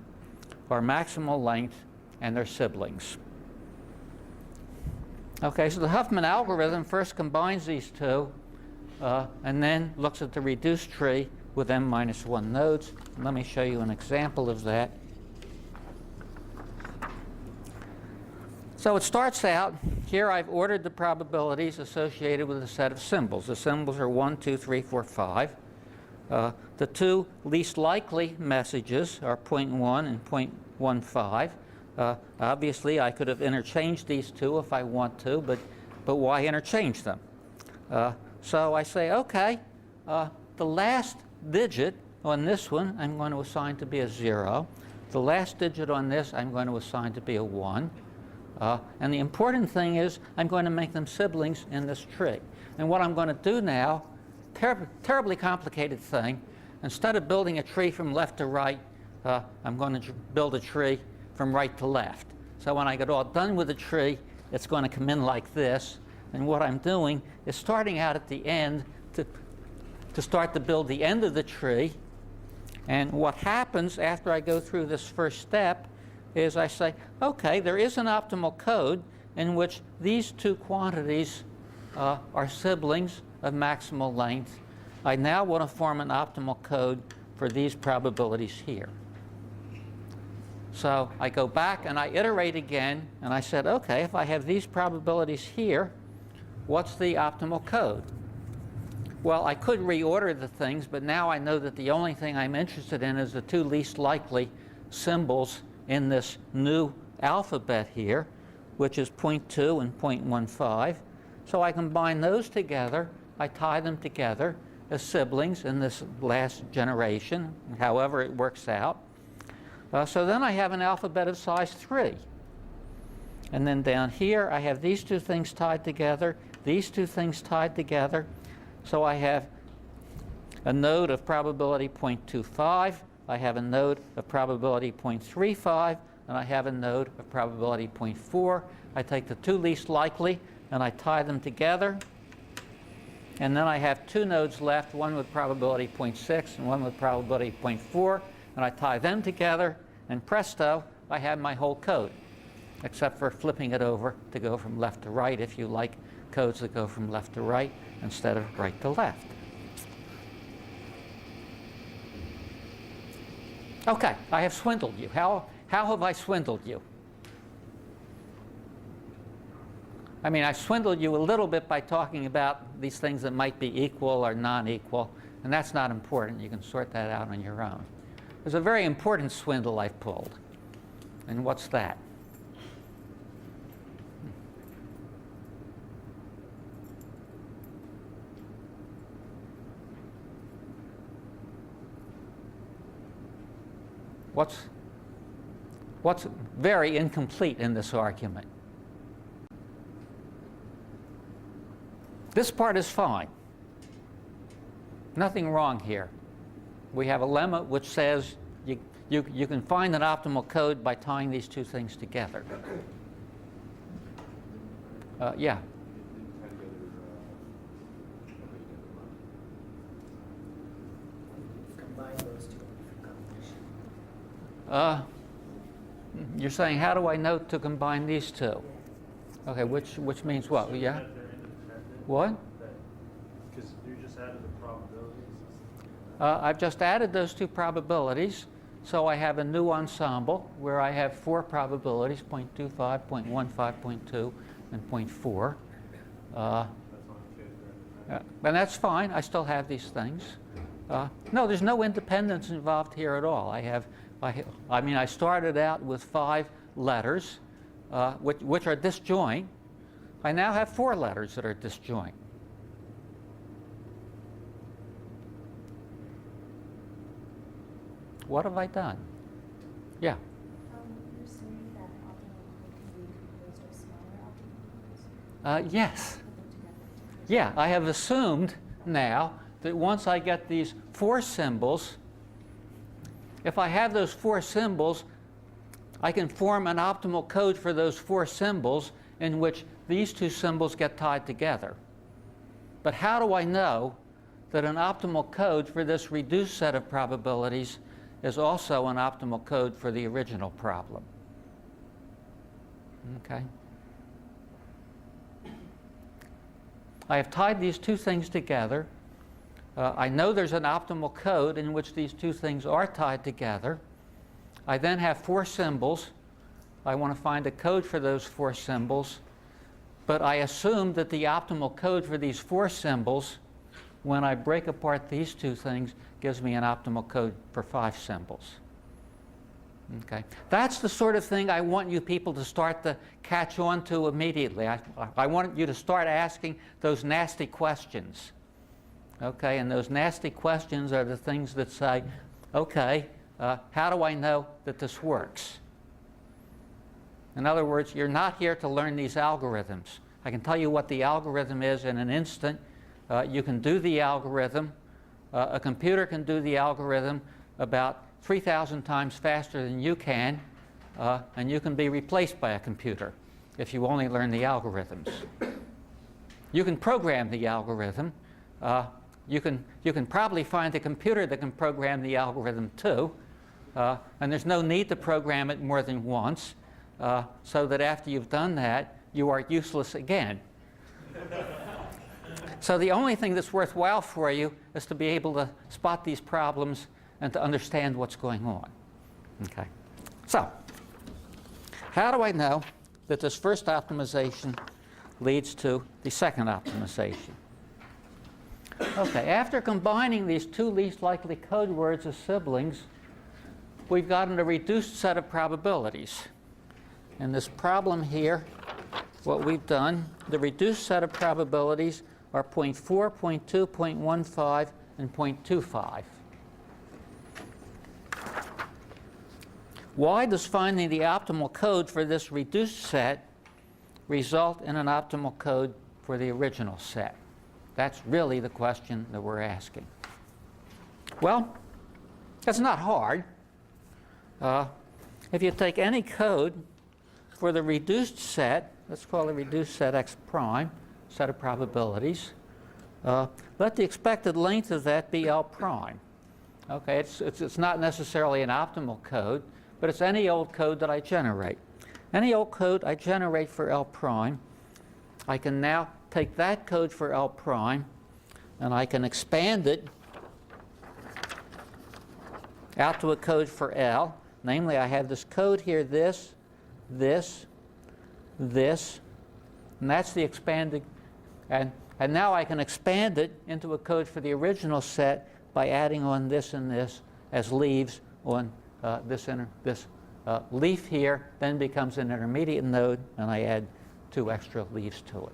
are maximal length and they're siblings. Okay, so the Huffman algorithm first combines these two and then looks at the reduced tree with m minus 1 nodes. Let me show you an example of that. So it starts out, here I've ordered the probabilities associated with a set of symbols. The symbols are 1, 2, 3, 4, 5. The two least likely messages are 0.1 and 0.15. Obviously, I could have interchanged these two if I want to, but why interchange them? So I say, okay, the last digit on this one I'm going to assign to be a 0. The last digit on this I'm going to assign to be a 1. And the important thing is I'm going to make them siblings in this tree. And what I'm going to do now, terribly complicated thing, instead of building a tree from left to right, I'm going to build a tree from right to left. So when I get all done with the tree, it's going to come in like this. And what I'm doing is starting out at the end to start to build the end of the tree. And what happens after I go through this first step is I say, okay, there is an optimal code in which these two quantities are siblings of maximal length. I now want to form an optimal code for these probabilities here. So I go back and I iterate again, and I said, okay, if I have these probabilities here, what's the optimal code? Well, I could reorder the things, but now I know that the only thing I'm interested in is the two least likely symbols in this new alphabet here, which is 0.2 and 0.15. So I combine those together. I tie them together as siblings in this last generation, however it works out. So then I have an alphabet of size 3. And then down here, I have these two things tied together, these two things tied together. So I have a node of probability 0.25. I have a node of probability 0.35, and I have a node of probability 0.4. I take the two least likely, and I tie them together. And then I have two nodes left, one with probability 0.6 and one with probability 0.4. And I tie them together, and presto, I have my whole code, except for flipping it over to go from left to right if you like codes that go from left to right instead of right to left. Okay, I have swindled you. How have I swindled you? I mean, I swindled you a little bit by talking about these things that might be equal or non-equal, and that's not important. You can sort that out on your own. There's a very important swindle I've pulled, and what's that? What's very incomplete in this argument? This part is fine. Nothing wrong here. We have a lemma which says you can find an optimal code by tying these two things together. Yeah. Combine those two combination. You're saying, how do I know to combine these two? Okay, which means what? Yeah? That they're independent. What? Because you just added the probabilities. I've just added those two probabilities, so I have a new ensemble where I have four probabilities, 0.25, 0.15, 0.2, and 0.4. That's on the case they're independent. And that's fine. I still have these things. No, there's no independence involved here at all. I started out with 5 letters, which are disjoint. I now have 4 letters that are disjoint. What have I done? Yeah. You're assuming that optimal code can be composed of smaller optimal codes? Yes. Put them together. Yeah, I have assumed now that once I get these 4 symbols, if I have those 4 symbols, I can form an optimal code for those 4 symbols in which these 2 symbols get tied together. But how do I know that an optimal code for this reduced set of probabilities is also an optimal code for the original problem? Okay. I have tied these 2 things together. I know there's an optimal code in which these two things are tied together. I then have 4 symbols. I want to find a code for those 4 symbols. But I assume that the optimal code for these 4 symbols, when I break apart these two things, gives me an optimal code for 5 symbols. Okay. That's the sort of thing I want you people to start to catch on to immediately. I want you to start asking those nasty questions. Okay, and those nasty questions are the things that say, okay, how do I know that this works? In other words, you're not here to learn these algorithms. I can tell you what the algorithm is in an instant. You can do the algorithm. A computer can do the algorithm about 3,000 times faster than you can, and you can be replaced by a computer if you only learn the algorithms. You can program the algorithm. You can probably find a computer that can program the algorithm too, and there's no need to program it more than once, so that after you've done that, you are useless again. So the only thing that's worthwhile for you is to be able to spot these problems and to understand what's going on. Okay. So, how do I know that this first optimization leads to the second optimization? Okay, after combining these 2 least likely code words as siblings, we've gotten a reduced set of probabilities. In this problem here, what we've done, the reduced set of probabilities are 0.4, 0.2, 0.15, and 0.25. Why does finding the optimal code for this reduced set result in an optimal code for the original set? That's really the question that we're asking. Well, it's not hard. If you take any code for the reduced set, let's call it reduced set x prime, set of probabilities, let the expected length of that be L prime. Okay, it's not necessarily an optimal code, but it's any old code that I generate. Any old code I generate for L prime, I can now take that code for L prime and I can expand it out to a code for L. Namely, I have this code here, this, and that's the expanded, and now I can expand it into a code for the original set by adding on this and this as leaves on this leaf here, then becomes an intermediate node, and I add 2 extra leaves to it.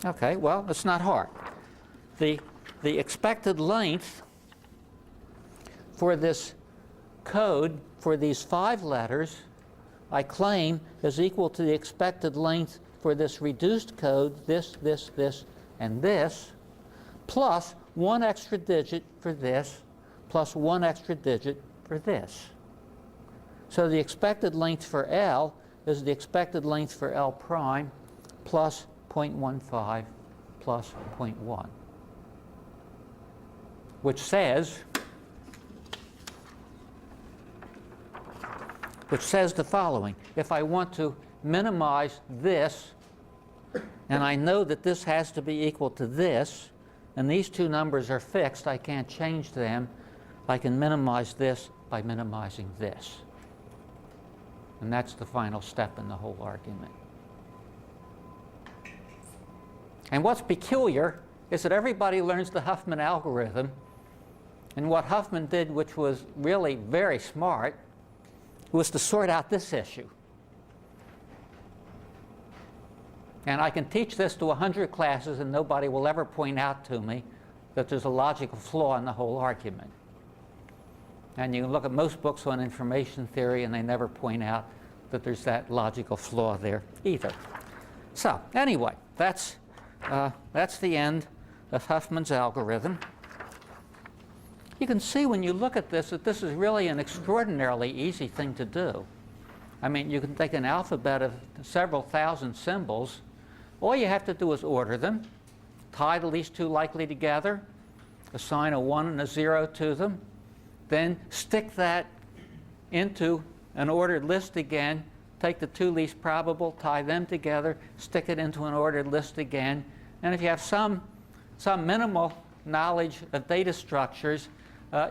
Okay, well, it's not hard. The expected length for this code for these 5 letters, I claim, is equal to the expected length for this reduced code, this, and this, plus 1 extra digit for this, plus 1 extra digit for this. So the expected length for L is the expected length for L prime plus 0.15 plus 0.1, which says the following. If I want to minimize this, and I know that this has to be equal to this, and these 2 numbers are fixed, I can't change them, I can minimize this by minimizing this. And that's the final step in the whole argument. And what's peculiar is that everybody learns the Huffman algorithm, and what Huffman did, which was really very smart, was to sort out this issue. And I can teach this to 100 classes and nobody will ever point out to me that there's a logical flaw in the whole argument. And you can look at most books on information theory and they never point out that there's that logical flaw there either. So anyway, that's the end of Huffman's algorithm. You can see when you look at this that this is really an extraordinarily easy thing to do. I mean, you can take an alphabet of several thousand symbols. All you have to do is order them, tie the least 2 likely together, assign a 1 and a 0 to them, then stick that into an ordered list again, take the 2 least probable, tie them together, stick it into an ordered list again, and if you have some minimal knowledge of data structures,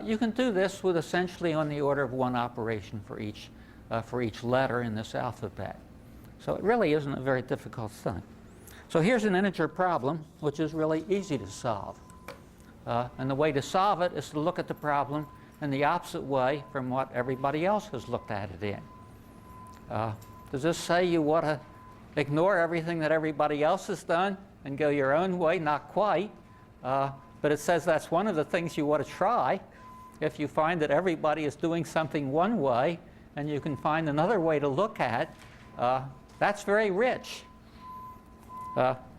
you can do this with essentially on the order of one operation for each letter in this alphabet. So it really isn't a very difficult thing. So here's an integer problem, which is really easy to solve. And the way to solve it is to look at the problem in the opposite way from what everybody else has looked at it in. Does this say you want to ignore everything that everybody else has done and go your own way? Not quite. But it says that's one of the things you want to try. If you find that everybody is doing something one way and you can find another way to look at, that's very rich.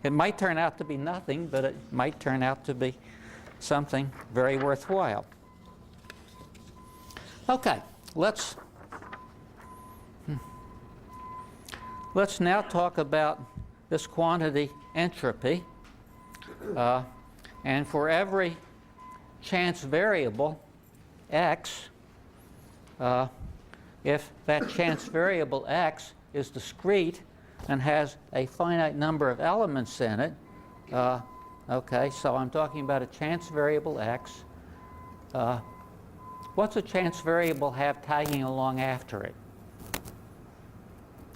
It might turn out to be nothing, but it might turn out to be something very worthwhile. Okay, let's now talk about this quantity entropy. And for every chance variable x, if that chance variable x is discrete and has a finite number of elements in it, okay, so I'm talking about a chance variable x. What's a chance variable have tagging along after it?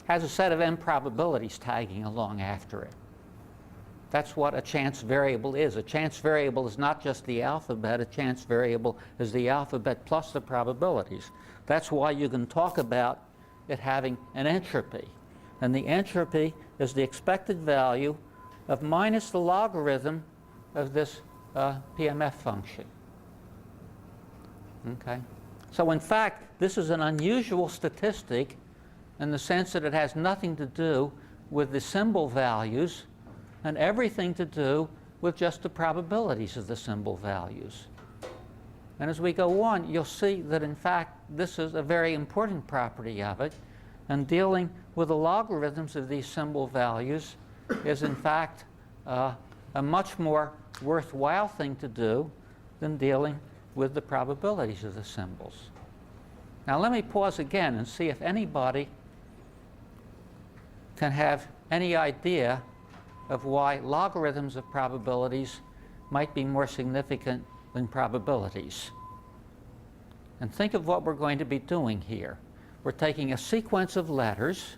Has a set of n probabilities tagging along after it. That's what a chance variable is. A chance variable is not just the alphabet. A chance variable is the alphabet plus the probabilities. That's why you can talk about it having an entropy. And the entropy is the expected value of minus the logarithm of this PMF function. Okay? So in fact, this is an unusual statistic in the sense that it has nothing to do with the symbol values and everything to do with just the probabilities of the symbol values. And as we go on, you'll see that in fact this is a very important property of it, and dealing with the logarithms of these symbol values is in fact a much more worthwhile thing to do than dealing with the probabilities of the symbols. Now let me pause again and see if anybody can have any idea of why logarithms of probabilities might be more significant than probabilities. And think of what we're going to be doing here. We're taking a sequence of letters.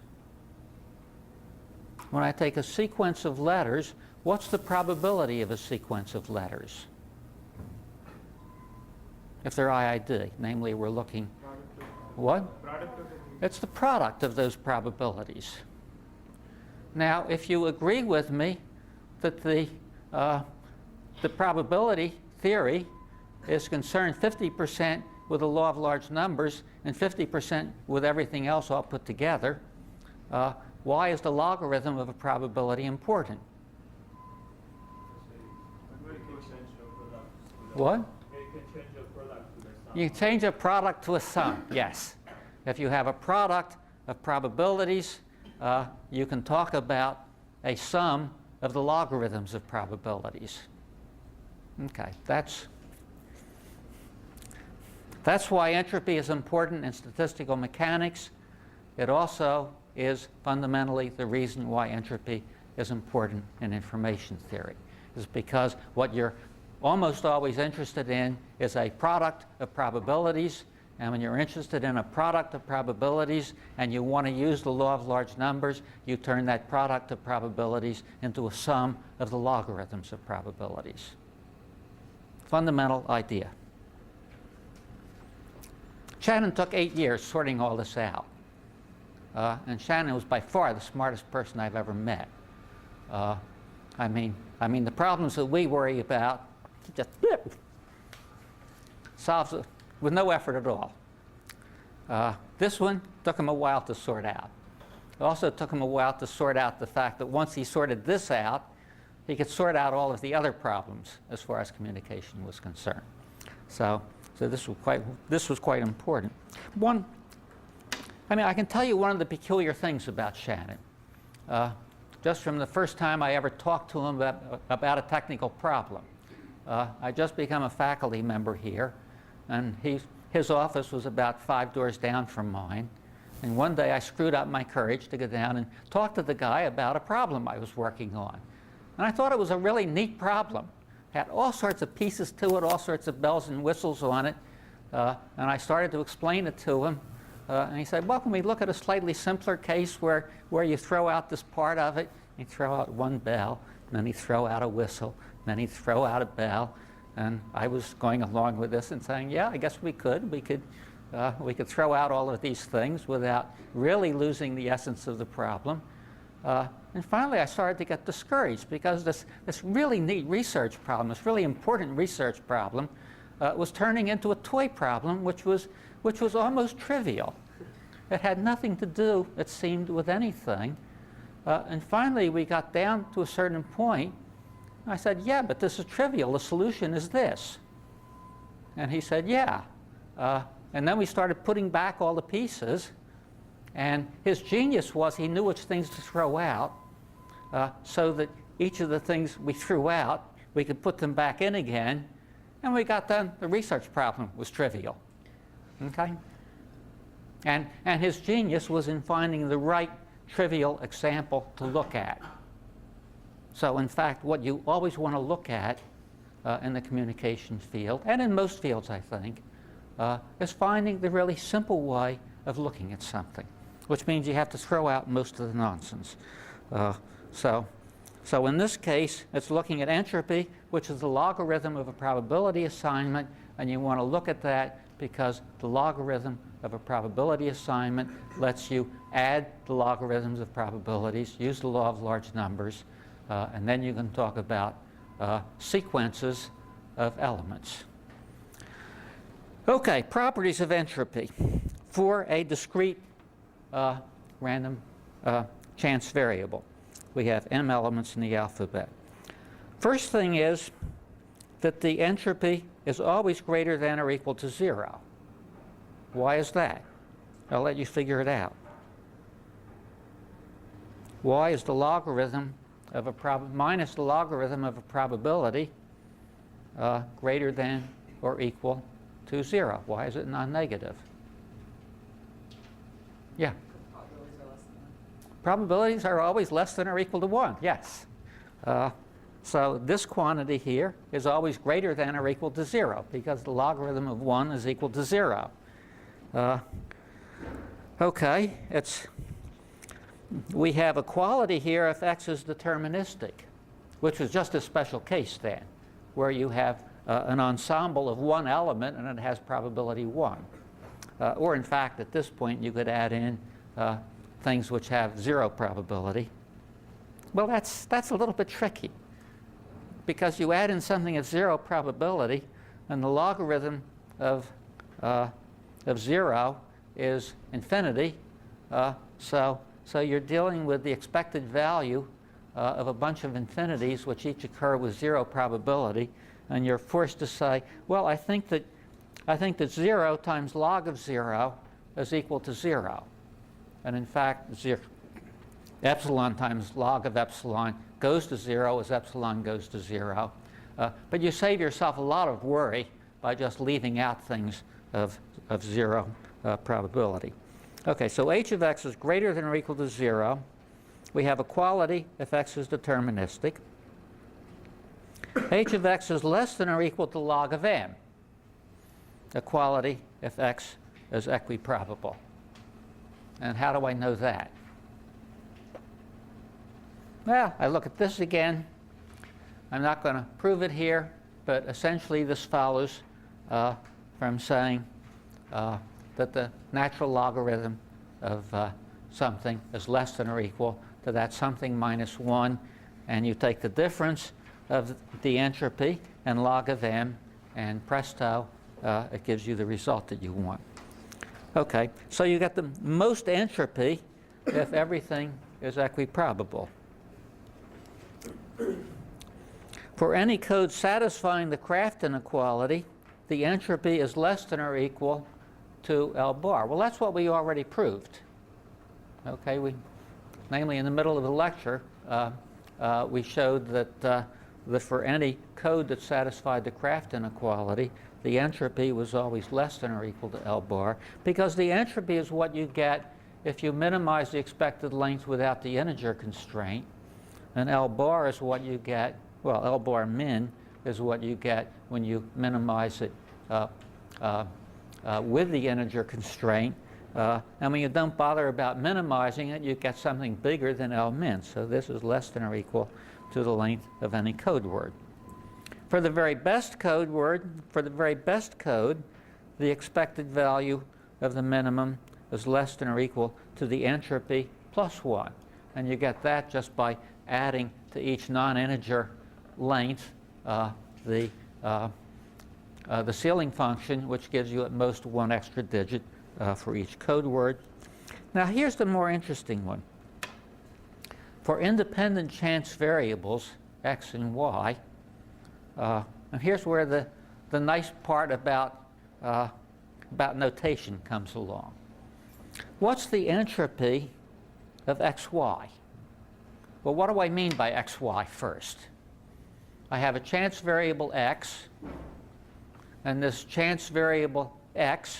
When I take a sequence of letters, what's the probability of a sequence of letters? If they're IID, namely we're looking, what? It's the product of those probabilities. Now, if you agree with me that the probability theory is concerned 50% with the law of large numbers and 50% with everything else all put together, why is the logarithm of a probability important? What? You can change a product to a sum, yes. If you have a product of probabilities, you can talk about a sum of the logarithms of probabilities. Okay, that's why entropy is important in statistical mechanics. It also is fundamentally the reason why entropy is important in information theory, is because what you're almost always interested in is a product of probabilities. And when you're interested in a product of probabilities and you want to use the law of large numbers, you turn that product of probabilities into a sum of the logarithms of probabilities. Fundamental idea. Shannon took 8 years sorting all this out. And Shannon was by far the smartest person I've ever met. I mean, the problems that we worry about, just solves it with no effort at all. This one took him a while to sort out. It also took him a while to sort out the fact that once he sorted this out, he could sort out all of the other problems as far as communication was concerned. So this was quite important. I can tell you one of the peculiar things about Shannon. Just from the first time I ever talked to him about a technical problem. I just become a faculty member here, and his office was about 5 doors down from mine. And one day I screwed up my courage to go down and talk to the guy about a problem I was working on. And I thought it was a really neat problem. had all sorts of pieces to it, all sorts of bells and whistles on it. And I started to explain it to him. And he said, well, can we look at a slightly simpler case where you throw out this part of it? You throw out one bell, and then you throw out a whistle, and then you throw out a bell. And I was going along with this and saying, yeah, I guess we could. We could throw out all of these things without really losing the essence of the problem. And finally, I started to get discouraged because this really neat research problem, this really important research problem, was turning into a toy problem, which was almost trivial. It had nothing to do, it seemed, with anything. And finally, we got down to a certain point. I said, yeah, but this is trivial. The solution is this. And he said, yeah. And then we started putting back all the pieces. And his genius was he knew which things to throw out so that each of the things we threw out, we could put them back in again. And we got done. The research problem was trivial. Okay? And his genius was in finding the right trivial example to look at. So in fact, what you always want to look at in the communications field, and in most fields, I think, is finding the really simple way of looking at something, which means you have to throw out most of the nonsense. So in this case, it's looking at entropy, which is the logarithm of a probability assignment, and you want to look at that because the logarithm of a probability assignment lets you add the logarithms of probabilities, use the law of large numbers, and then you can talk about sequences of elements. Okay, properties of entropy for a discrete random chance variable. We have m elements in the alphabet. First thing is that the entropy is always greater than or equal to 0. Why is that? I'll let you figure it out. Y is the logarithm of a minus the logarithm of a probability greater than or equal to 0. Why is it non-negative? Yeah. Probabilities are always less than or equal to 1, yes. So this quantity here is always greater than or equal to 0 because the logarithm of 1 is equal to 0. Okay, we have equality here if x is deterministic, which is just a special case then, where you have an ensemble of one element and it has probability 1. Or in fact, at this point, you could add in things which have 0 probability. Well, that's a little bit tricky because you add in something of 0 probability and the logarithm of 0 is infinity. So you're dealing with the expected value of a bunch of infinities which each occur with 0 probability, and you're forced to say, well, I think that 0 times log of 0 is equal to 0. And in fact, epsilon times log of epsilon goes to 0 as epsilon goes to 0. But you save yourself a lot of worry by just leaving out things of 0 probability. Okay, so h of x is greater than or equal to 0. We have equality if x is deterministic. H of x is less than or equal to log of m. Equality if x is equiprobable. And how do I know that? Well, I look at this again. I'm not going to prove it here, but essentially this follows from saying that the natural logarithm of something is less than or equal to that something minus 1, and you take the difference of the entropy and log of m, and presto, it gives you the result that you want. Okay, so you get the most entropy if everything is equiprobable. For any code satisfying the Kraft inequality, the entropy is less than or equal to L bar. Well, that's what we already proved. Okay, namely in the middle of the lecture, we showed that for any code that satisfied the Kraft inequality, the entropy was always less than or equal to L bar, because the entropy is what you get if you minimize the expected length without the integer constraint, and L bar is what you get, well, L bar min is what you get when you minimize it with the integer constraint. And when you don't bother about minimizing it, you get something bigger than L min. So this is less than or equal to the length of any code word. For the very best code word, for the very best code, the expected value of the minimum is less than or equal to the entropy plus 1. And you get that just by adding to each non-integer length the ceiling function, which gives you at most 1 extra digit for each code word. Now here's the more interesting one. For independent chance variables, x and y, and here's where the nice part about notation comes along. What's the entropy of xy? Well, what do I mean by xy first? I have a chance variable x, and this chance variable x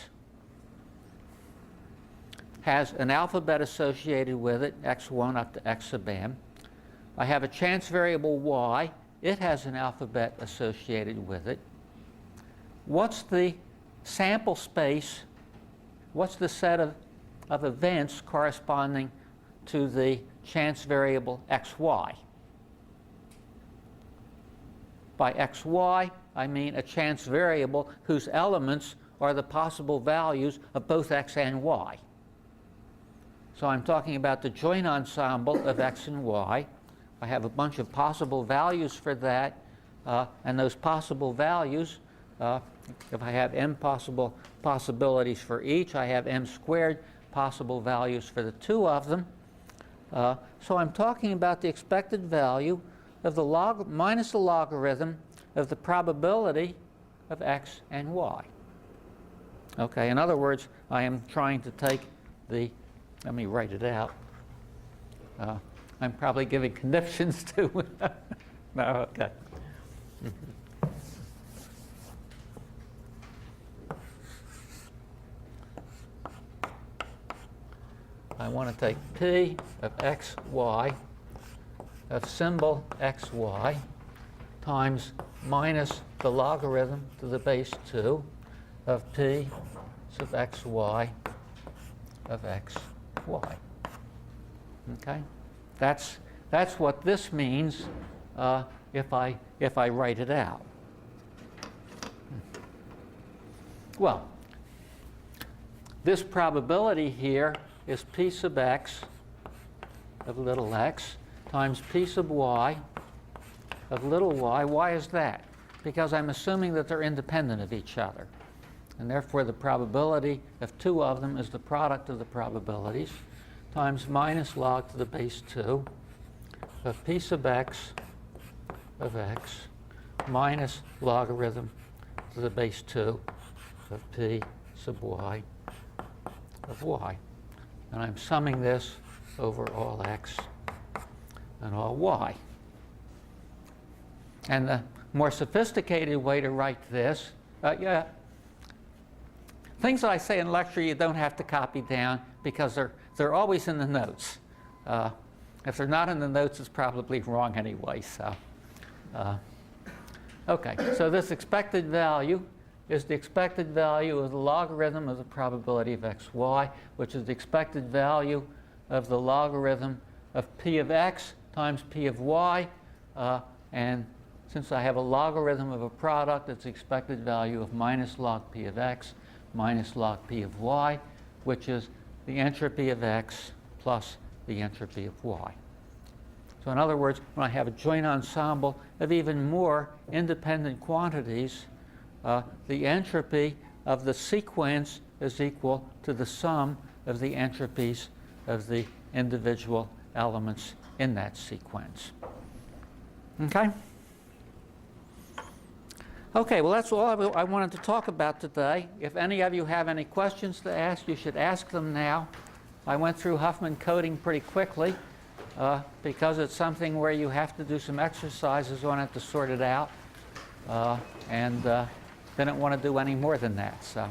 has an alphabet associated with it, x1 up to x sub m. I have a chance variable y. It has an alphabet associated with it. What's the sample space? What's the set of events corresponding to the chance variable xy? By xy, I mean a chance variable whose elements are the possible values of both x and y. So I'm talking about the joint ensemble of x and y. I have a bunch of possible values for that, and those possible values, if I have m possibilities for each, I have m squared possible values for the two of them. So I'm talking about the expected value of the log minus the logarithm of the probability of x and y. Okay, in other words, I am trying to take the, let me write it out. I'm probably giving conniptions to, no, okay. I want to take p of x, y, of symbol x, y, times minus the logarithm to the base 2 of p sub x, y of x, y. Okay? That's what this means if I write it out. Well, this probability here is p sub x of little x times p sub y of little y. Why is that? Because I'm assuming that they're independent of each other. And therefore, the probability of two of them is the product of the probabilities times minus log to the base 2 of p sub x of x minus logarithm to the base 2 of p sub y of y. And I'm summing this over all x and all y. And the more sophisticated way to write this, things that I say in lecture you don't have to copy down because they're always in the notes. If they're not in the notes, it's probably wrong anyway. So, okay, so this expected value is the expected value of the logarithm of the probability of xy, which is the expected value of the logarithm of p of x times p of y. And since I have a logarithm of a product, it's the expected value of minus log p of x minus log p of y, which is the entropy of x plus the entropy of y. So in other words, when I have a joint ensemble of even more independent quantities, the entropy of the sequence is equal to the sum of the entropies of the individual elements in that sequence. Okay? Okay, well, that's all I wanted to talk about today. If any of you have any questions to ask, you should ask them now. I went through Huffman coding pretty quickly because it's something where you have to do some exercises on it to sort it out. And didn't want to do any more than that. So.